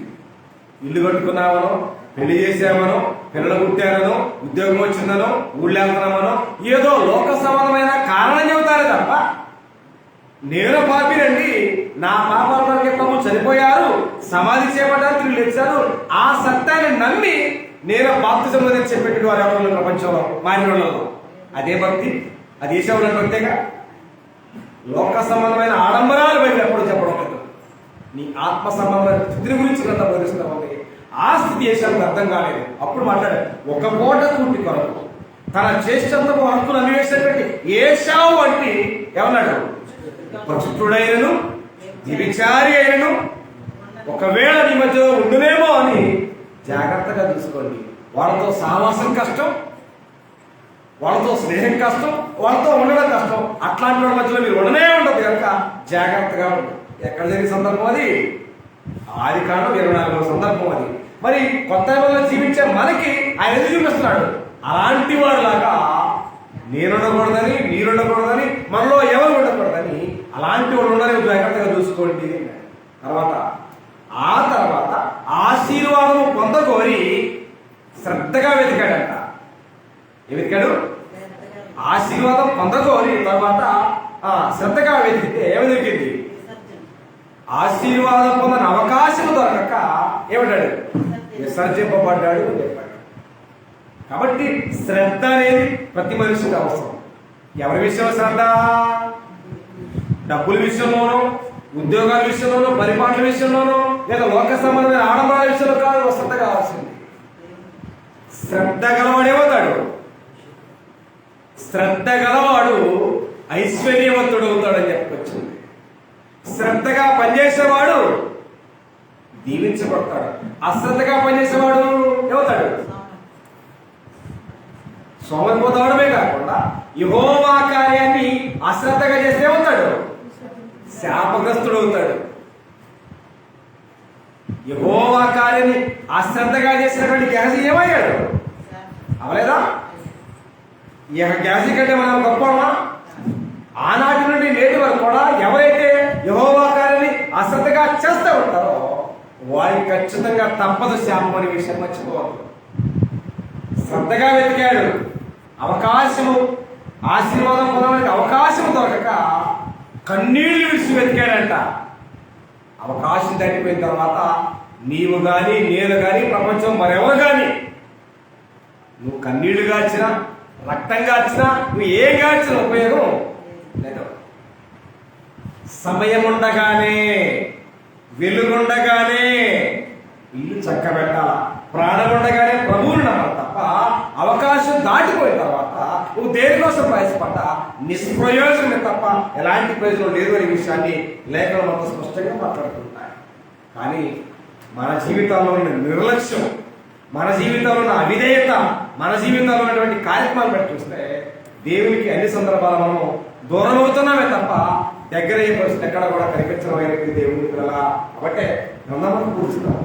ఇల్లు కట్టుకున్నామనో, పెళ్లి చేసామనో, పిల్లలు పుట్టారనో, ఉద్యోగం వచ్చిందనో, ఊళ్ళో వెళ్తున్నామనో ఏదో లోక సంబంధమైన కారణం చెబుతారు తప్ప నేను పాపినండి, నా పాపాల వరకే ప్రభు చనిపోయారు, సమాధి చేయబడ్డారు, తిరిగి లేచారు, ఆ సత్యాన్ని నమ్మి నేను బాప్తిజం అని చెప్పేటి వారు ఎవరు ప్రపంచంలో మారిన వాళ్ళలో. అదే భక్తి, అది ఏసేవాళ్ళ భక్తేగా. లోక సంబంధమైన ఆడంబరాలు బయట ఎప్పుడు చెప్పడం లేదు. నీ ఆత్మ సంబంధమైన స్థితిని గురించి కథ బోధిస్తున్నామండి. ఆ స్థితి ఏసావుకు అర్థం కాలేదు. అప్పుడు మాట్లాడాడు, ఒక పూట కూటి కొరకు తన చేష్టంతకు హక్కును అన్వేషించినటువంటి ఏశావు అంటే ఏమన్నాడు? ప్రస్తుడైనను వ్యభిచారి అయినను ఒకవేళ నీ మధ్యలో ఉండునేమో అని జాగ్రత్తగా చూసుకోండి. వాళ్ళతో సావాసం కష్టం, వాళ్ళతో స్నేహం కష్టం, వాళ్ళతో ఉండడం కష్టం. అట్లాంటి వాళ్ళ మధ్యలో మీరు ఉండనే ఉండదు కనుక జాగ్రత్తగా ఉంటుంది. ఎక్కడ జరిగిన సందర్భం అది? ఆదికాండం 24వ సందర్భం అది. మరి కొత్త నిబంధనలో జీవించే మనకి ఆయన ఎందుకు చూపిస్తున్నాడు? అలాంటి వాడులాగా నేనుండకూడదని, మీరుండకూడదని, మనలో ఎవరు ఉండకూడదని, అలాంటి వాళ్ళు ఉండని జాగ్రత్తగా చూసుకోండి. ఆ తర్వాత ఆశీర్వాదం పొందకోరి శ్రద్ధగా వెతికాడంట. వెతికాడు ఆశీర్వాదం పొందకోరి తర్వాత శ్రద్ధగా వెతికితే ఏమి దొరికింది? ఆశీర్వాదం పొందని అవకాశం దొరకక ఏమంటాడు? విసర్జింపబడ్డాడు అని చెప్పాడు. కాబట్టి శ్రద్ధ అనేది ప్రతి మనిషికి అవసరం. ఎవరి విషయంలో శ్రద్ధ? డబ్బుల విషయంలోనో, ఉద్యోగాల విషయంలోనో, పరిపాలన విషయంలోనో, లేదా లోక సంబంధమైన ఆడంబరాల విషయంలో కాదు శ్రద్ధ కావాల్సింది. శ్రద్ధ గలవాడేమవుతాడు? శ్రద్ధ గలవాడు ఐశ్వర్యవంతుడు అవుతాడని చెప్పొచ్చు. శ్రద్ధగా పనిచేసేవాడు దీవించబడతాడు. అశ్రద్ధగా పనిచేసేవాడు ఏమవుతాడు? సోమరిపోతాడమే కాకుండా యెహోవా కార్యాన్ని అశ్రద్ధగా చేస్తే ఏమవుతాడు? శాపగ్రస్తుడు అవుతాడు. యెహోవా కార్యాన్ని అశ్రద్ధగా చేసినటువంటి గేహజీ ఏమయ్యాడు? అవలేదా? ఈ గేహజీ కంటే మనం గొప్పమా? ఆనాటి నుండి నేటి వరకు కూడా ఎవరైతే యెహోవా కార్యాన్ని అశ్రద్ధగా చేస్తూ ఉంటారో వారికి ఖచ్చితంగా తప్పదు శాపం అనే విషయం మర్చిపోవద్దు. శ్రద్ధగా వెతికాడు, అవకాశము ఆశీర్వాదం పొందడానికి అవకాశం దొరకక కన్నీళ్లు విడిచి వెతికాడంట. అవకాశం దాటిపోయిన తర్వాత నీవు కానీ, నేను కానీ, ప్రపంచం మరెవరు కానీ నువ్వు కన్నీళ్లు గార్చినా, రక్తం గార్చినా, నువ్వు ఏం గార్చిన ఉపయోగం లేదు. సమయం ఉండగానే, వెలుగుండగానే ఇల్లు చక్కబెట్టాల, ప్రాణం ఉండగానే ప్రభువుని నమ్మాలి తప్ప అవకాశం దాటిపోయిన తర్వాత నువ్వు దేనికోసం ప్రయాసపడ్డా నిష్ప్రయోజనమే తప్ప ఎలాంటి ప్రయోజనం లేదు అనే విషయాన్ని లేఖలు మనతో స్పష్టంగా మాట్లాడుతుంటాయి. కానీ మన జీవితంలో ఉన్న నిర్లక్ష్యం, మన జీవితంలో ఉన్న అవిధేయత, మన జీవితంలో ఉన్నటువంటి కార్యక్రమాలు బట్టి చూస్తే దేవునికి అన్ని సందర్భాలు మనం దూరం అవుతున్నామే తప్ప దగ్గర అయ్యే పరిస్థితి ఎక్కడ కూడా కనిపించడం దేవుని పిల్లల. కాబట్టి గ్రంథం కూర్చున్నాం.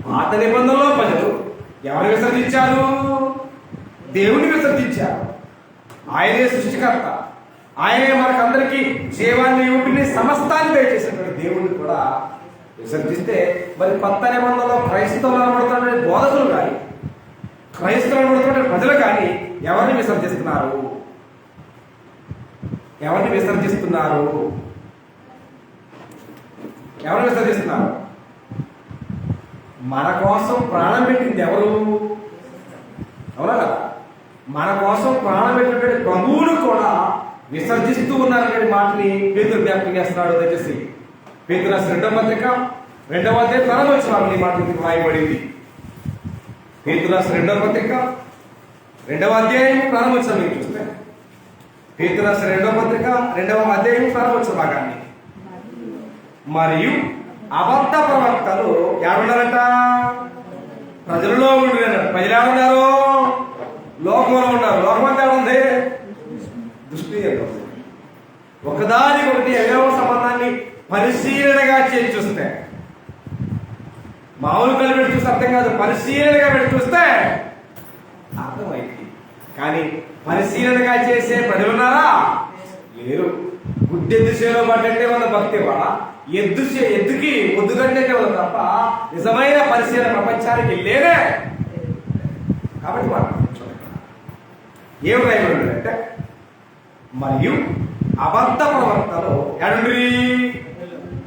పాత నిబంధనలో ప్రజలు ఎవరు విసర్జించారు? దేవుని విసర్జించారు. ఆయనే సృష్టికర్త, ఆయనే మనకందరికీ జీవాన్ని, ఊపిరిని, సమస్తాన్ని దయచేసినటువంటి దేవుడిని కూడా విసర్జిస్తే మరి కొత్త నిబంధనలో క్రైస్తవులు అనబడుతున్నటువంటి బోధకులు కానీ, క్రైస్తవులు అనబడుతున్నటువంటి ప్రజలు కానీ ఎవరిని విసర్జిస్తున్నారు? ఎవరిని విసర్జిస్తున్నారు? ఎవరిని విసర్జిస్తున్నారు? మన కోసం ప్రాణం పెట్టింది ఎవరు? అవునా కదా? మన కోసం ప్రాణం పెట్టినటువంటి ప్రభువును కూడా విసర్జిస్తూ ఉన్నారనే మాటని పేతురు జ్ఞాపకం చేస్తున్నాడు. దయచేసి పేతురు రాసిన 2వ పత్రిక 2వ అధ్యాయం 4వ వచనంలో ఈ మాట రాయబడింది. పేతురు రాసిన 2వ పత్రిక 2వ అధ్యాయం ప్రారంభించాం. మీరు చూస్తే పేతురు రాసిన 2వ పత్రిక 2వ అధ్యాయం ప్రారంభించిన భాగాన్ని. మరియు అబద్ధ ప్రవక్తలు ఎవరున్నారట? ప్రజలలో ఉంటున్నారు. ప్రజలు ఎవరున్నారు? లోకంలో ఉన్నారు. లోకం అంతా ఉంది, దృష్టి ఒకదానికొకటి అవయవ సంబంధాన్ని పరిశీలనగా చేసి చూస్తే, మామూలు కలిపి పెట్టి చూస్తే అర్థం కాదు, పరిశీలనగా పెట్టి చూస్తే అర్థమైంది. కానీ పరిశీలనగా చేసే ప్రజలున్నారా? లేరు. గుడ్డెద్దు చేలో పడ్డంటే వాళ్ళ భక్తి వాళ్ళ, ఎద్దుకి ముద్దు కంటే వాళ్ళ తప్ప నిజమైన పరిశీలన ప్రపంచానికి లేదే. కాబట్టి ఏం రాయబడిందంటే, మరియు అబద్ధ ప్రవక్తలు ఎడుండ్రి?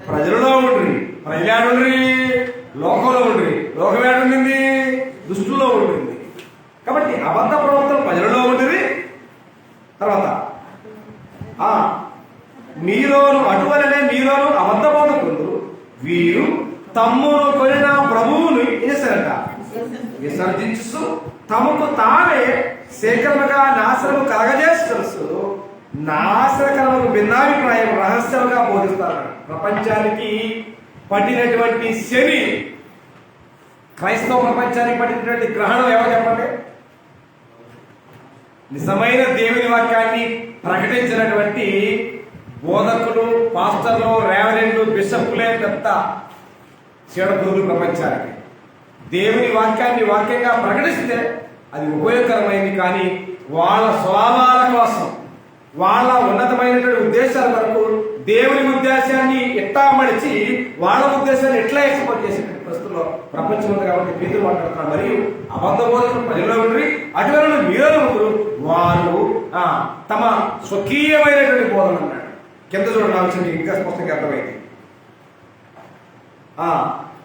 ప్రజలలో ఉండ్రి. ప్రజలు ఏడుండ్రి? లోకంలో ఉండ్రి. లోకం ఏడుండింది? దుష్టుల్లో ఉండింది. కాబట్టి అబద్ధ ప్రవక్తలు ప్రజలలో ఉండ్రి. తర్వాత మీలోను అటువలనే మీలోను అబద్ధ బోధకులు వీరు తమ్మును కొనిన ప్రభువుని చేశారట విసర్జించు తమకు తానే శేఖరముగా నాశనము కలగజేస్తూ నాశనకరముకు భిన్నాభిప్రాయం రహస్యంగా బోధిస్తారు. ప్రపంచానికి పట్టినటువంటి శని, క్రైస్తవ ప్రపంచానికి పట్టినటువంటి గ్రహణం ఎవరు చెప్పండి? నిజమైన దేవుని వాక్యాన్ని ప్రకటించినటువంటి బోధకులు, పాస్టర్లు, రేవరెండ్లు, బిషప్లే పెద్ద చెడుగురు. ప్రపంచానికి దేవుని వాక్యాన్ని వాక్యంగా ప్రకటిస్తే అది ఉపయోగకరమైంది. కానీ వాళ్ళ స్వభావాల కోసం, వాళ్ళ ఉన్నతమైనటువంటి ఉద్దేశాల వరకు దేవుని ఉద్దేశాన్ని ఎట్లా మడిచి వాళ్ళ ఉద్దేశాన్ని ఎట్లా ఎక్స్పోర్ట్ చేసేటువంటి పరిస్థితుల్లో ప్రపంచం ఉంది. కాబట్టి పేతురు మాట్లాడుతున్నారు. మరియు అబద్ధ బోధకులు ప్రజల్లో ఉండి అటువంటి మీలో ఒకరు వారు తమ స్వకీయమైనటువంటి బోధన అన్నాడు. కింద చూడాల్సింది ఇంకా స్పష్టంగా అర్థమైంది.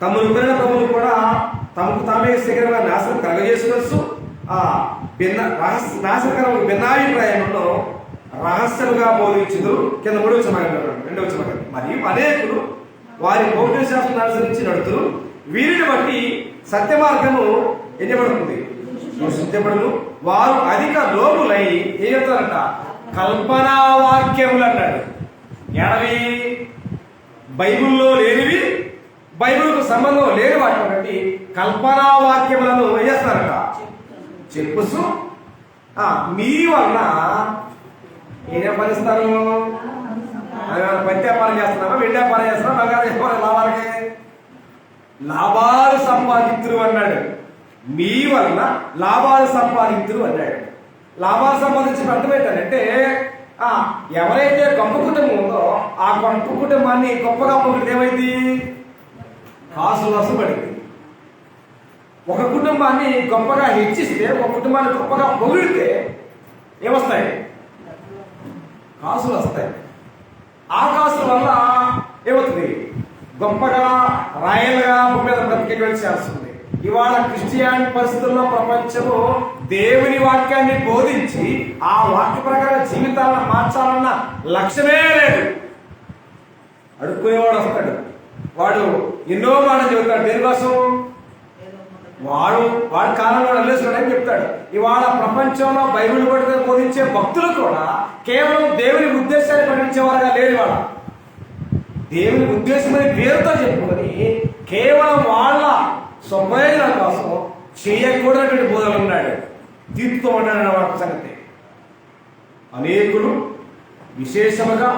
తమను పిల్లల ప్రభులు కూడా తమకు తామే శీఘ్రంగా నాశనం కలగజేసుకోవచ్చు. నాశనకరమైన భిన్నాభిప్రాయంలో రహస్యముగా బోధించుదు. కింద 3వ వచనం. మరియు అనేకులు వారి భౌతిక శాస్త్రం అనుసరించి నడుతురు. వీరిని బట్టి సత్య మార్గము ఎన్నబడుతుంది, సిద్ధపడును. వారు అధిక లోపులై ఏం చెప్తారంట? కల్పనా వాక్యములు అన్నాడు. ఎడవి బైబిల్లో లేనివి, బైబిల్కు సంబంధం లేని వాటిని బట్టి కల్పనా వాక్యములను ఏం చేస్తారట? చెప్పుసు మీ వలన ఏం పనిస్తారు? పత్తి వ్యాపారం చేస్తున్నామా, వెండి వ్యాపారం చేస్తున్నామా, బంగారు వ్యాపారం లాభాలకి లాభాలు సంపాదితురు అన్నాడు. మీ వలన లాభాలు సంపాదితురు అన్నాడు. లాభాలు సంపాదించిన అర్థం ఏంటంటే, ఎవరైతే గొప్ప కుటుంబం ఉందో ఆ గొప్ప కుటుంబాన్ని గొప్పగా పొగిడితే ఏమైంది? కాసు వసపడింది. ఒక కుటుంబాన్ని గొప్పగా హెచ్చిస్తే, ఒక కుటుంబాన్ని గొప్పగా పొగిడితే ఏమొస్తాయి? కాసులు వస్తాయి. ఆ కాసుల వల్ల ఏమవుతుంది? గొప్పగా రాయలుగా మీద బ్రతికేటువంటి చేస్తుంది. ఇవాళ క్రిస్టియాని పరిస్థితుల్లో ప్రపంచము దేవుని వాక్యాన్ని బోధించి ఆ వాక్య ప్రకారం జీవితాలను మార్చాలన్న లక్ష్యమే లేదు. అడుక్కునేవాడు వస్తాడు, వాడు ఎన్నో మాటలు చెబుతాడు. దేనికోసం? వాడి కాలంలో వెళ్ళేసుకోవడానికి చెప్తాడు. ఇవాళ ప్రపంచంలో బైబిల్ పట్టుకొని బోధించే భక్తులు కూడా కేవలం దేవుని ఉద్దేశాన్ని ప్రకటించేవారుగా లేరు. వాళ్ళ దేవుని ఉద్దేశమని పేరుతో చెప్పుకొని కేవలం వాళ్ళ స్వప్రయోజనం కోసం చేయకూడనటువంటి బోధనలు ఉన్నాడు. తీర్పుతో ఉన్నాడన్న వాటి సంగతి. అనేకులు విశేషముగా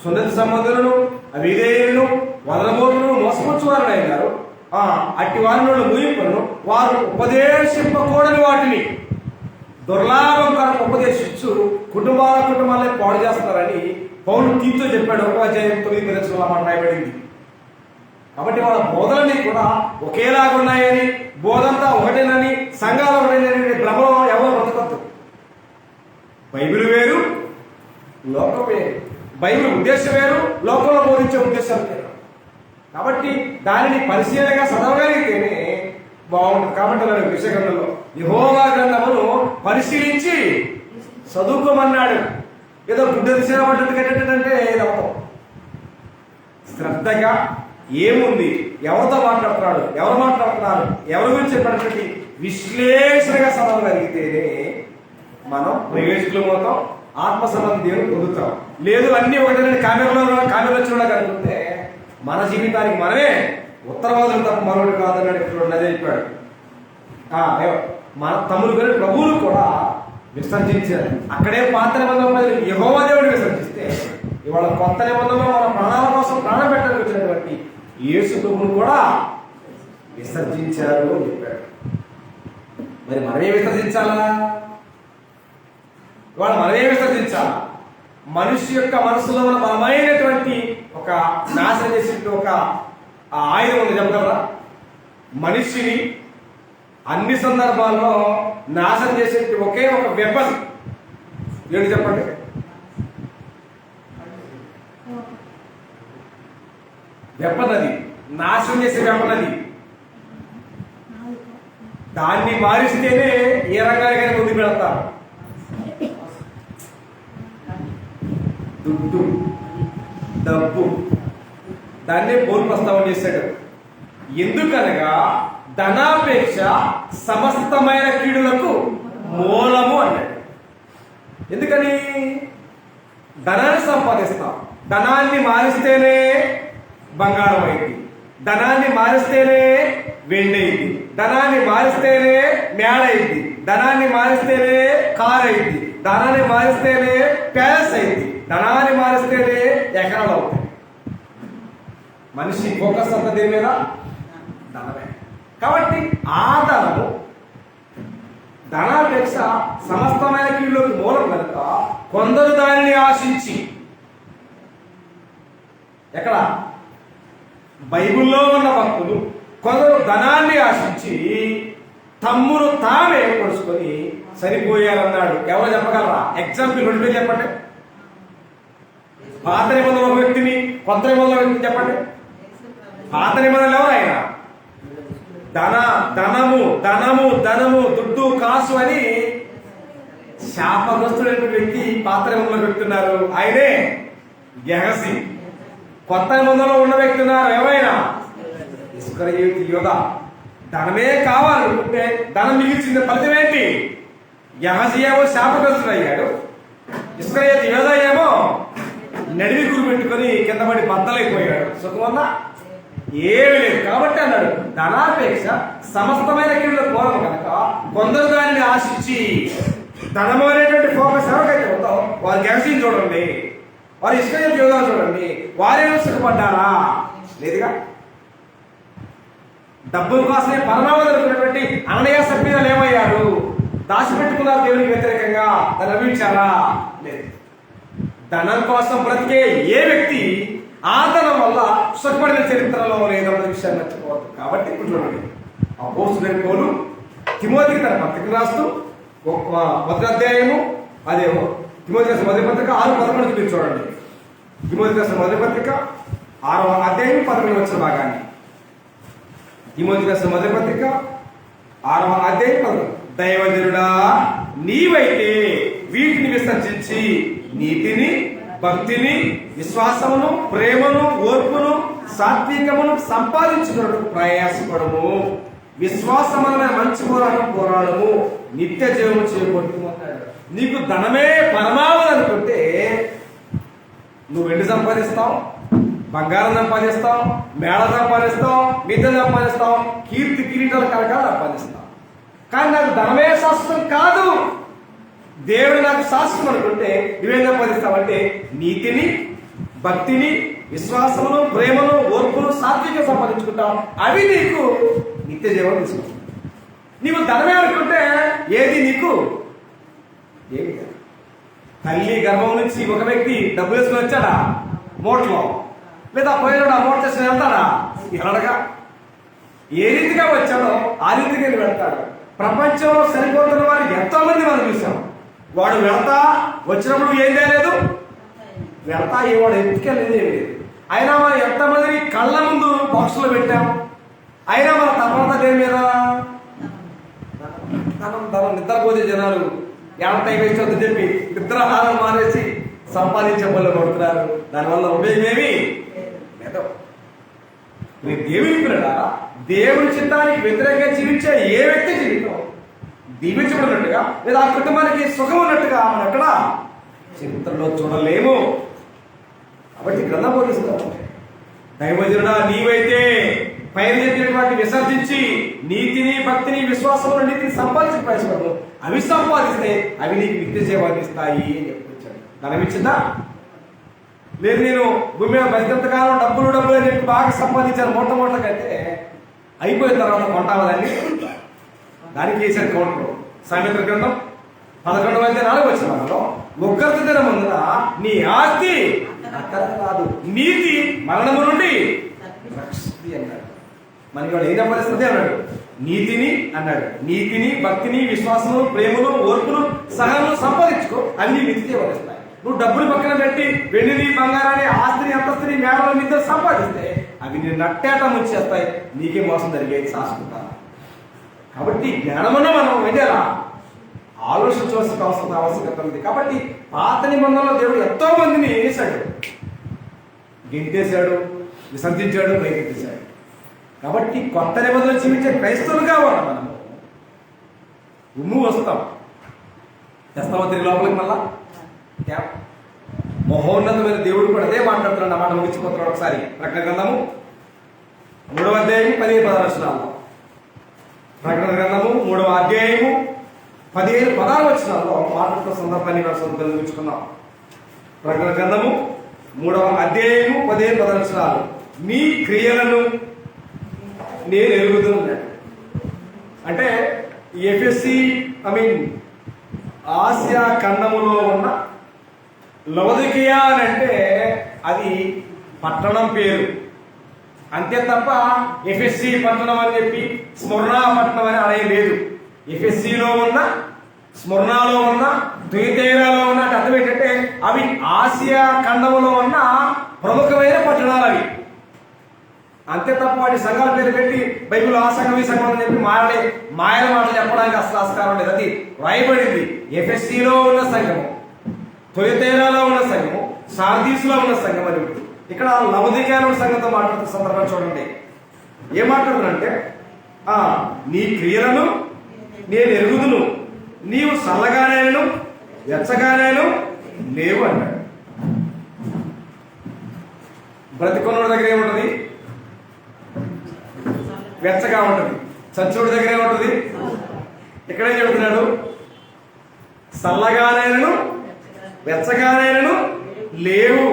సున్నతి సంబంధులను, అవిధేయులను, వదలబోతులను మోసపుచ్చువారు అయినారు. అట్టి వారిలో ముగింపులను వారు ఉపదేశింపకూడని వాటిని దుర్లాభం కనుక ఉపదేశించు కుటుంబాలే పాడు చేస్తున్నారని పౌలు తీర్పుతో చెప్పాడు. 1వ అధ్యాయం 9 మాట రాయబడింది. కాబట్టి వాళ్ళ బోధనని కూడా ఒకేలాగా ఉన్నాయని, బోధంతా ఒకటేనని, సంఘాలు ఒకటేనని భ్రమలో ఎవరు బ్రతకొద్దు. బైబిల్ వేరు, లోకం వేరు. బైబిల్ ఉద్దేశం వేరు, లోకంలో బోధించే ఉద్దేశం వేరు. కాబట్టి దానిని పరిశీలనగా చదవగలిగితేనే బాగుంటుంది. కాబట్టి విషయంలో యెహోవా గ్రంథమును పరిశీలించి చదువుకోమన్నాడు. ఏదో గుడ్డ దిశపడ్డట్టు కట్టేటంటే ఏదవుతాం. శ్రద్ధగా ఏముంది, ఎవరితో మాట్లాడుతున్నాడు, ఎవరు మాట్లాడుతున్నారు, ఎవరి గురించి చెప్పినటువంటి విశ్లేషణగా చదవగలిగితేనే మనం ప్రయోజకులు అవుతాం, ఆత్మ సంబంధం దేవుని పొందుతాం. లేదు అన్ని ఒకటే కామెరలో చూడగలుగుతుంటే మన జీవితానికి మనమే ఉత్తరవాదులు తప్ప మరొకటి కాదన్నాడు. ఇప్పుడు అదే చెప్పాడు. మన తమ్ముడు గారి ప్రభువులు కూడా విసర్జించారు. అక్కడే పాత నిబంధనలో యెహోవా దేవుడిని విసర్జిస్తే ఇవాళ కొత్త నిబంధనలో మన ప్రాణాల కోసం ప్రాణం పెట్టడానికి వచ్చినటువంటి యేసు ప్రభువును కూడా విసర్జించారు అని చెప్పాడు. మరి మనమే విసర్జించాలా? ఇవాళ మనమే విసర్జించాలా? మనిషి యొక్క మనసులో ఉన్న బలమైనటువంటి ఒక నాశనం చేసే ఒక ఆయుధం ఉంది, చెప్పగలరా? మనిషిని అన్ని సందర్భాల్లో నాశనం చేసే ఒకే ఒక వెపన్ ఏంటి చెప్పండి? వెపన్ అది, నాశనం చేసే వెపన్ అది. దాన్ని మారిస్తేనే ఏ రంగానికైనా ముందుకు వెళ్తారు. దుడ్డు, డబ్బు, దాన్నే బోల్ ప్రస్తావన చేశాడు. ఎందుకనగా ధనాపేక్ష సమస్తమైన కీడులకు మూలము అన్నాడు. ఎందుకని? ధనాన్ని సంపాదిస్తాం, ధనాన్ని మారిస్తేనే బంగారం అయింది, ధనాన్ని మారిస్తేనే వెండి అయింది, ధనాన్ని మారిస్తేనే మేడ అయింది, ధనాన్ని మారిస్తేనే కార్ అయింది, ధనాన్ని మారిస్తేనే ప్యాలెస్ అయింది, ధనాన్ని మారిస్తేనే ఎకరాలు అవుతాయి. మనిషి ఫోకస్ అంతా దేని మీద? ధనమే. కాబట్టి ఆ ధనము, ధనాపేక్ష సమస్తమైన కీడులోకి మూలం కనుక కొందరు దానిని ఆశించి, ఎక్కడ? బైబిల్లో ఉన్న భక్తులు కొందరు ధనాన్ని ఆశించి తమ్మును తామే పొడుచుకొని సరిపోయారన్నాడు. ఎవరు చెప్పగలరా? ఎగ్జాంపుల్ రెండు పేరు చెప్పండి. పాత నిబంధనల ఒక వ్యక్తిని, కొత్త నిబంధనల వ్యక్తిని చెప్పండి. పాత నిబంధనలు ఎవరు? ఆయన ధనము ధనము ధనము దుడ్డు కాసు అని శాపగ్రస్తుడైన వ్యక్తి పాత నిబంధనలో పెడుతున్నారు, ఆయనే గెహజీ. కొత్త నిబంధనలో ఉన్న వ్యక్తి ఉన్నారు, ఎవరైనా ఇస్కరియోతు యోధ. ధనమే కావాలనుకుంటే ధనం మిగిల్చింది ఫలితం ఏంటి? గెహజీ ఏమో శాపగ్రస్తుడు అయ్యాడు, ఇస్కరియోతు యోధ ఏమో నడివి గురి పెట్టుకొని కింద పడి బద్దలైపోయాడు. సుఖమన్నా ఏమి లేదు. కాబట్టి అన్నాడు, ధనాపేక్ష సమస్తమైన కీడుల మూలం కనుక కొందరు దానిని ఆశించి, ధనము అనేటువంటి ఫోకస్ ఎవరికైతే ఉందో వారు గెహజీని చూడండి, వారు ఇస్రాయేలు యోధాలు చూడండి, వారేమో సుఖపడ్డారా? లేదుగా. డబ్బుల కోసమే పరమావధినటువంటి అననీయ సభ్యులు ఏమయ్యారు? దాచిపెట్టుకున్నారు దేవునికి వ్యతిరేకంగా, దాన్ని నమ్మించారా? లేదు. ధనం కోసం బ్రతికే ఏ వ్యక్తి ఆ ధనం వల్ల సుఖపడిన చరిత్రలో లేదన్న విషయాన్ని మర్చిపోవద్దు. కాబట్టి ఇప్పుడు చూడండి, అపోస్తలుడైన పౌలు తిమోతికి తన పత్రిక రాస్తూ మొదటి అధ్యాయము, అదే తిమోతి రాసిన మొదటి పత్రిక 6:11 మీరు చూడండి. తిమోతి రాసిన మొదటి పత్రిక 6వ అధ్యాయం 11 వచ్చిన భాగాన్ని. తిమోతి రాసిన మొదటి పత్రిక 6వ అధ్యాయం 11. దైవజనుడా, నీవైతే వీటిని విసర్జించి నీతిని, భక్తిని, విశ్వాసమును, ప్రేమను, ఓర్పును, సాత్వికమును సంపాదించుకున్నట్టు ప్రయాసపడము. విశ్వాసమైన మంచి పోరాడము, నిత్య జీవము చేయబడుతున్నాడు. నీకు ధనమే పరమావధి అనుకుంటే నువ్వు వెండి సంపాదిస్తావు, బంగారం సంపాదిస్తావు, మేళ సంపాదిస్తావు, మిద్దె సంపాదిస్తావు, కీర్తి కిరీటాలు కరకాలు సంపాదిస్తావు. కానీ నాకు ధనమే శాశ్వతం కాదు, దేవుడు నాకు శాశ్వతం అనుకుంటే నువ్వేం సంపాదిస్తావంటే నీతిని, భక్తిని, విశ్వాసమును, ప్రేమను, ఓర్పును, సాత్వికం సంపాదించుకుంటావు. అవి నీకు నిత్య జీవనం తీసుకుంటావు. నీవు ధనమే అనుకుంటే ఏది నీకు ఏమి కాదు. తల్లి గర్భం నుంచి ఒక వ్యక్తి డబ్బు వేసుకుని వచ్చాడా మోట్లో? లేదా పోయినాడు ఆ మోట్ చేసుకుని వెళ్తాడా? ఎలాడగా ఏ రీతిగా వచ్చాడో ఆ రీతిగా వెళ్తాడు. ప్రపంచంలో సరిపోతున్న వారికి ఎంతో మంది మనం చూసాం. వాడు వెళ్తా వచ్చినప్పుడు ఏం చేయలేదు, వెళ్తా వాడు ఎత్తుకెళ్ళేది ఏమి లేదు. అయినా మనం ఎంతమందిని కళ్ళ ముందు బాక్సులో పెట్టాం, అయినా మన తర్వాత దేని మీద ధనం నిద్రపోతే జనాలు ఎంత టైం వేస్ట్ అవుతుందని చెప్పి నిద్రాహారం మానేసి సంపాదించే పనులు పడుతున్నారు. దానివల్ల ఉపయోగం ఏమి లేదు. దేవుని పిల్లడా, దేవుని చిత్తానికి వ్యతిరేకంగా జీవించే ఏ వ్యక్తి జీవితం దీవించబడినట్టుగా లేదా ఆ కుటుంబానికి సుఖం ఉన్నట్టుగా మనం ఎక్కడ చరిత్రలో చూడలేము. కాబట్టి గ్రంథం బోధిస్తాం, దైవజనుడా నీవైతే పైన చెప్పినటువంటి విసర్జించి నీతిని, భక్తిని, విశ్వాసంలో నీతిని సంపాదించి ప్రయాసపడదు, అవి సంపాదిస్తే అవి నీకు నిత్య జీవాన్ని ఇస్తాయి అని చెప్పుకొచ్చాడు. ధనమిచ్చిందా? లేదు, నేను భూమి మీద బతికంతకాలం డబ్బులు అని చెప్పి బాగా సంపాదించాను మొట్టమొదటికైతే అయిపోయిన తర్వాత కొంటావా దానికి వేసాడు కౌంటర్. సామెతల గ్రంథం 11:4 ముగ్గురు దినమందున నీ ఆస్తి కాదు, నీతి మరణము నుండి రక్షిస్తుంది అన్నాడు. మనకి వాడు ఏదైనా పరిస్థితి అన్నాడు, నీతిని అన్నాడు, నీతిని, భక్తిని, విశ్వాసము, ప్రేమను, ఓర్పును, సహనము సంపాదించుకో, అన్ని నిత్య వస్తాయి. నువ్వు డబ్బులు పక్కన పెట్టి వెండిని, బంగారాన్ని, ఆస్తిని, అంతస్తుని, మేడల మీద సంపాదిస్తే అవి నేను నట్టేట ముంచేస్తాయి, నీకే మోసం జరిగేది శాశ్వత. కాబట్టి జ్ఞానమున్న మనం వెళ్ళాలా ఆలోచించవలసిన ఆవశ్యకత ఉంది. కాబట్టి పాత నిబంధనలో దేవుడు ఎంతో మందిని వేశాడు, గెంటేశాడు, విసర్జించాడు, ప్రయత్నించాడు. కాబట్టి కొత్త నిబంధనలు జీవించే క్రైస్తవులుగా ఉన్నాం. మనము ఉమ్ము వస్తాం, తెస్తామా తిరిగి లోపలికి మళ్ళా మహోన్నతమైన దేవుడు కూడా అదే మాట్లాడుతున్నాడు అన్నమాట. ముగించిపోతున్నాడు ఒకసారి. ప్రకటన గ్రంథము 3వ అధ్యాయం 15-16. ప్రకటన గ్రంథము 3వ అధ్యాయము 15-16 మాట్లాడుతున్న సందర్భాన్ని ముగించుకున్నాం. ప్రకటన గ్రంథము 3వ అధ్యాయము 15-16 మీ క్రియలను నేను ఎరుగుతున్నాడు. అంటే ఎఫెసీ ఆసియా ఖండములో ఉన్న లవొదికీయ అని అంటే అది పట్టణం పేరు అంతే తప్ప ఎఫెస్సి పట్టణం అని చెప్పి స్మరణ పట్టణం అని అనేది లేదు. ఎఫెస్సిలో ఉన్న, స్మరణలో ఉన్న, తుయతైరాలో ఉన్న అర్థం ఏంటంటే అవి ఆసియా ఖండములో ఉన్న ప్రముఖమైన పట్టణాలు అవి. అంతే తప్ప వాటి సంఘాల పేరు పెట్టి బైబిల్ ఆ సంఘం ఈ సంఘం అని చెప్పి మాయల మాటలు చెప్పడానికి అసలు ఆస్కారం లేదు. అది రాయబడింది ఎఫెస్సిలో ఉన్న సంఘము, తుయతైరాలో ఉన్న సంఘము, సార్దీసులో ఉన్న సంఘం అని. ఇక్కడ లవొదికీయ సంఘంతో మాట్లాడుతున్న సందర్భాన్ని చూడండి. ఏం మాట్లాడుతున్నంటే నీ క్రియలను నేను ఎరుగుదును, నీవు చల్లగానేను వెచ్చగానేను లేవు అన్నాడు. బ్రతికొన్నోడి దగ్గర ఏముంటుంది? వెచ్చగా ఉంటుంది. చచ్చుడి దగ్గర ఏముంటుంది? ఇక్కడే చెబుతున్నాడు, చల్లగానేను వెచ్చగానేను లేవు,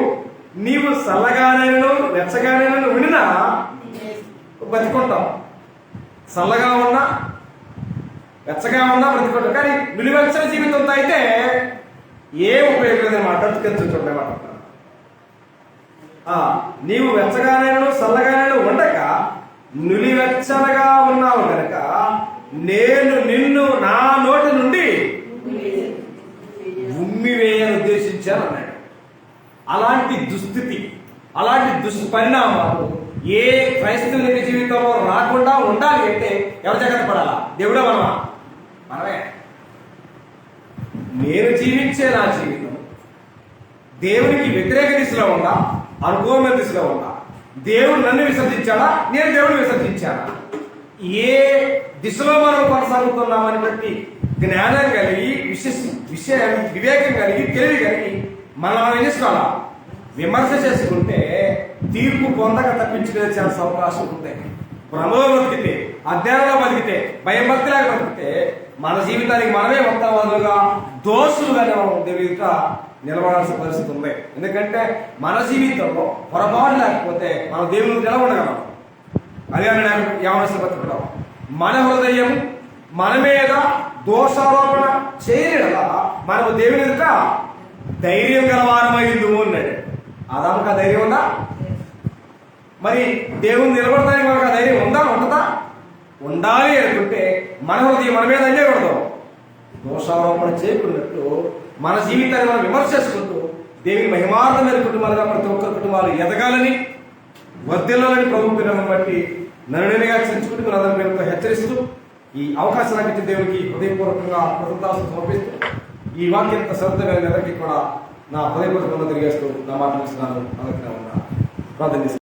నీవు చల్లగానేను వెచ్చగానేను వినినా బతికుంటాం. చల్లగా ఉన్నా వెచ్చగా ఉన్నా బ్రతికుంటాం. కానీ నిలువెచ్చని జీవితంతో అయితే ఏ ఉపయోగం లేదని మాట్లాడుతుండేమాట. నీవు వెచ్చగానేను చల్లగానేను ఉండక నులివెచ్చనగా ఉన్నావు కనుక నేను నిన్ను నా నోటి నుండి ఉమ్మివేయని ఉద్దేశించాను అన్నాడు. అలాంటి దుస్థితి, అలాంటి దుష్పరిణామాలు ఏ క్రైస్తవుని జీవితంలో రాకుండా ఉండాలి అంటే ఎవరు జాగ్రత్త పడాలా? దేవుడే మనమా? మనమే. నేను జీవించే నా జీవితం దేవునికి వ్యతిరేక దిశలో ఉందా, అనుకూలమైన దిశలో ఉందా? దేవుడు నన్ను విసర్జించాడా, నేను దేవుడు విసర్జించాడా? ఏ దిశలో మనం కొనసాగుతున్నామని బట్టి జ్ఞానం కలిగి వివేకం కలిగి తెలివి కలిగి మనం ఏం చేసుకోవాలా? విమర్శ చేసుకుంటే తీర్పు పొందక తప్పించుకునే చాలా అవకాశం ఉంటాయి. భ్రమలో బతికితే, అజ్ఞానంలో బతికితే, భయం భక్తిలాగా బతికితే మన జీవితానికి మనమే మొత్తవాదులుగా, దోషులుగానే మనం దేవుడిగా నిలబడాల్సిన పరిస్థితి ఉంది. ఎందుకంటే మన జీవితంలో పొరపాటు లేకపోతే మనం దేవుని నిలబడగలం. అదే యవనస్తులు బతకడం. మన హృదయం మన మీద దోషారోపణ చేయలేదా మనము దేవుని ఎదుట ధైర్యం గలవారమైంది అన్నాడు. ఆదాముకు ఆ ధైర్యం ఉందా? మరి దేవుని నిలబడడానికి మనకు ఆ ధైర్యం ఉందా, ఉండదా? ఉండాలి అనుకుంటే మన హృదయం మన మీద అంజకూడదు. దోషారోపణ చేయకున్నట్లు మన జీవితాన్ని మనం విమర్శ చేసుకుంటూ దేవుని మహిమార్థమైన కుటుంబాలుగా ప్రతి ఒక్కరి కుటుంబాలు ఎదగాలని, వర్ధిల్లాలని ప్రభు పిల్లలను బట్టి నరునిగా చర్చించుకుంటూ మన అందరి పేరుతో హెచ్చరిస్తూ ఈ అవకాశం నాకు ఇచ్చిన దేవునికి హృదయపూర్వకంగా కృతజ్ఞతలు సమర్పిస్తూ ఈ వాక్యం శ్రద్ధగా అందరికీ కూడా నా హృదయపూర్వకంగా తెలియజేస్తూ నా మాట ఇస్తున్నాను. ప్రార్థన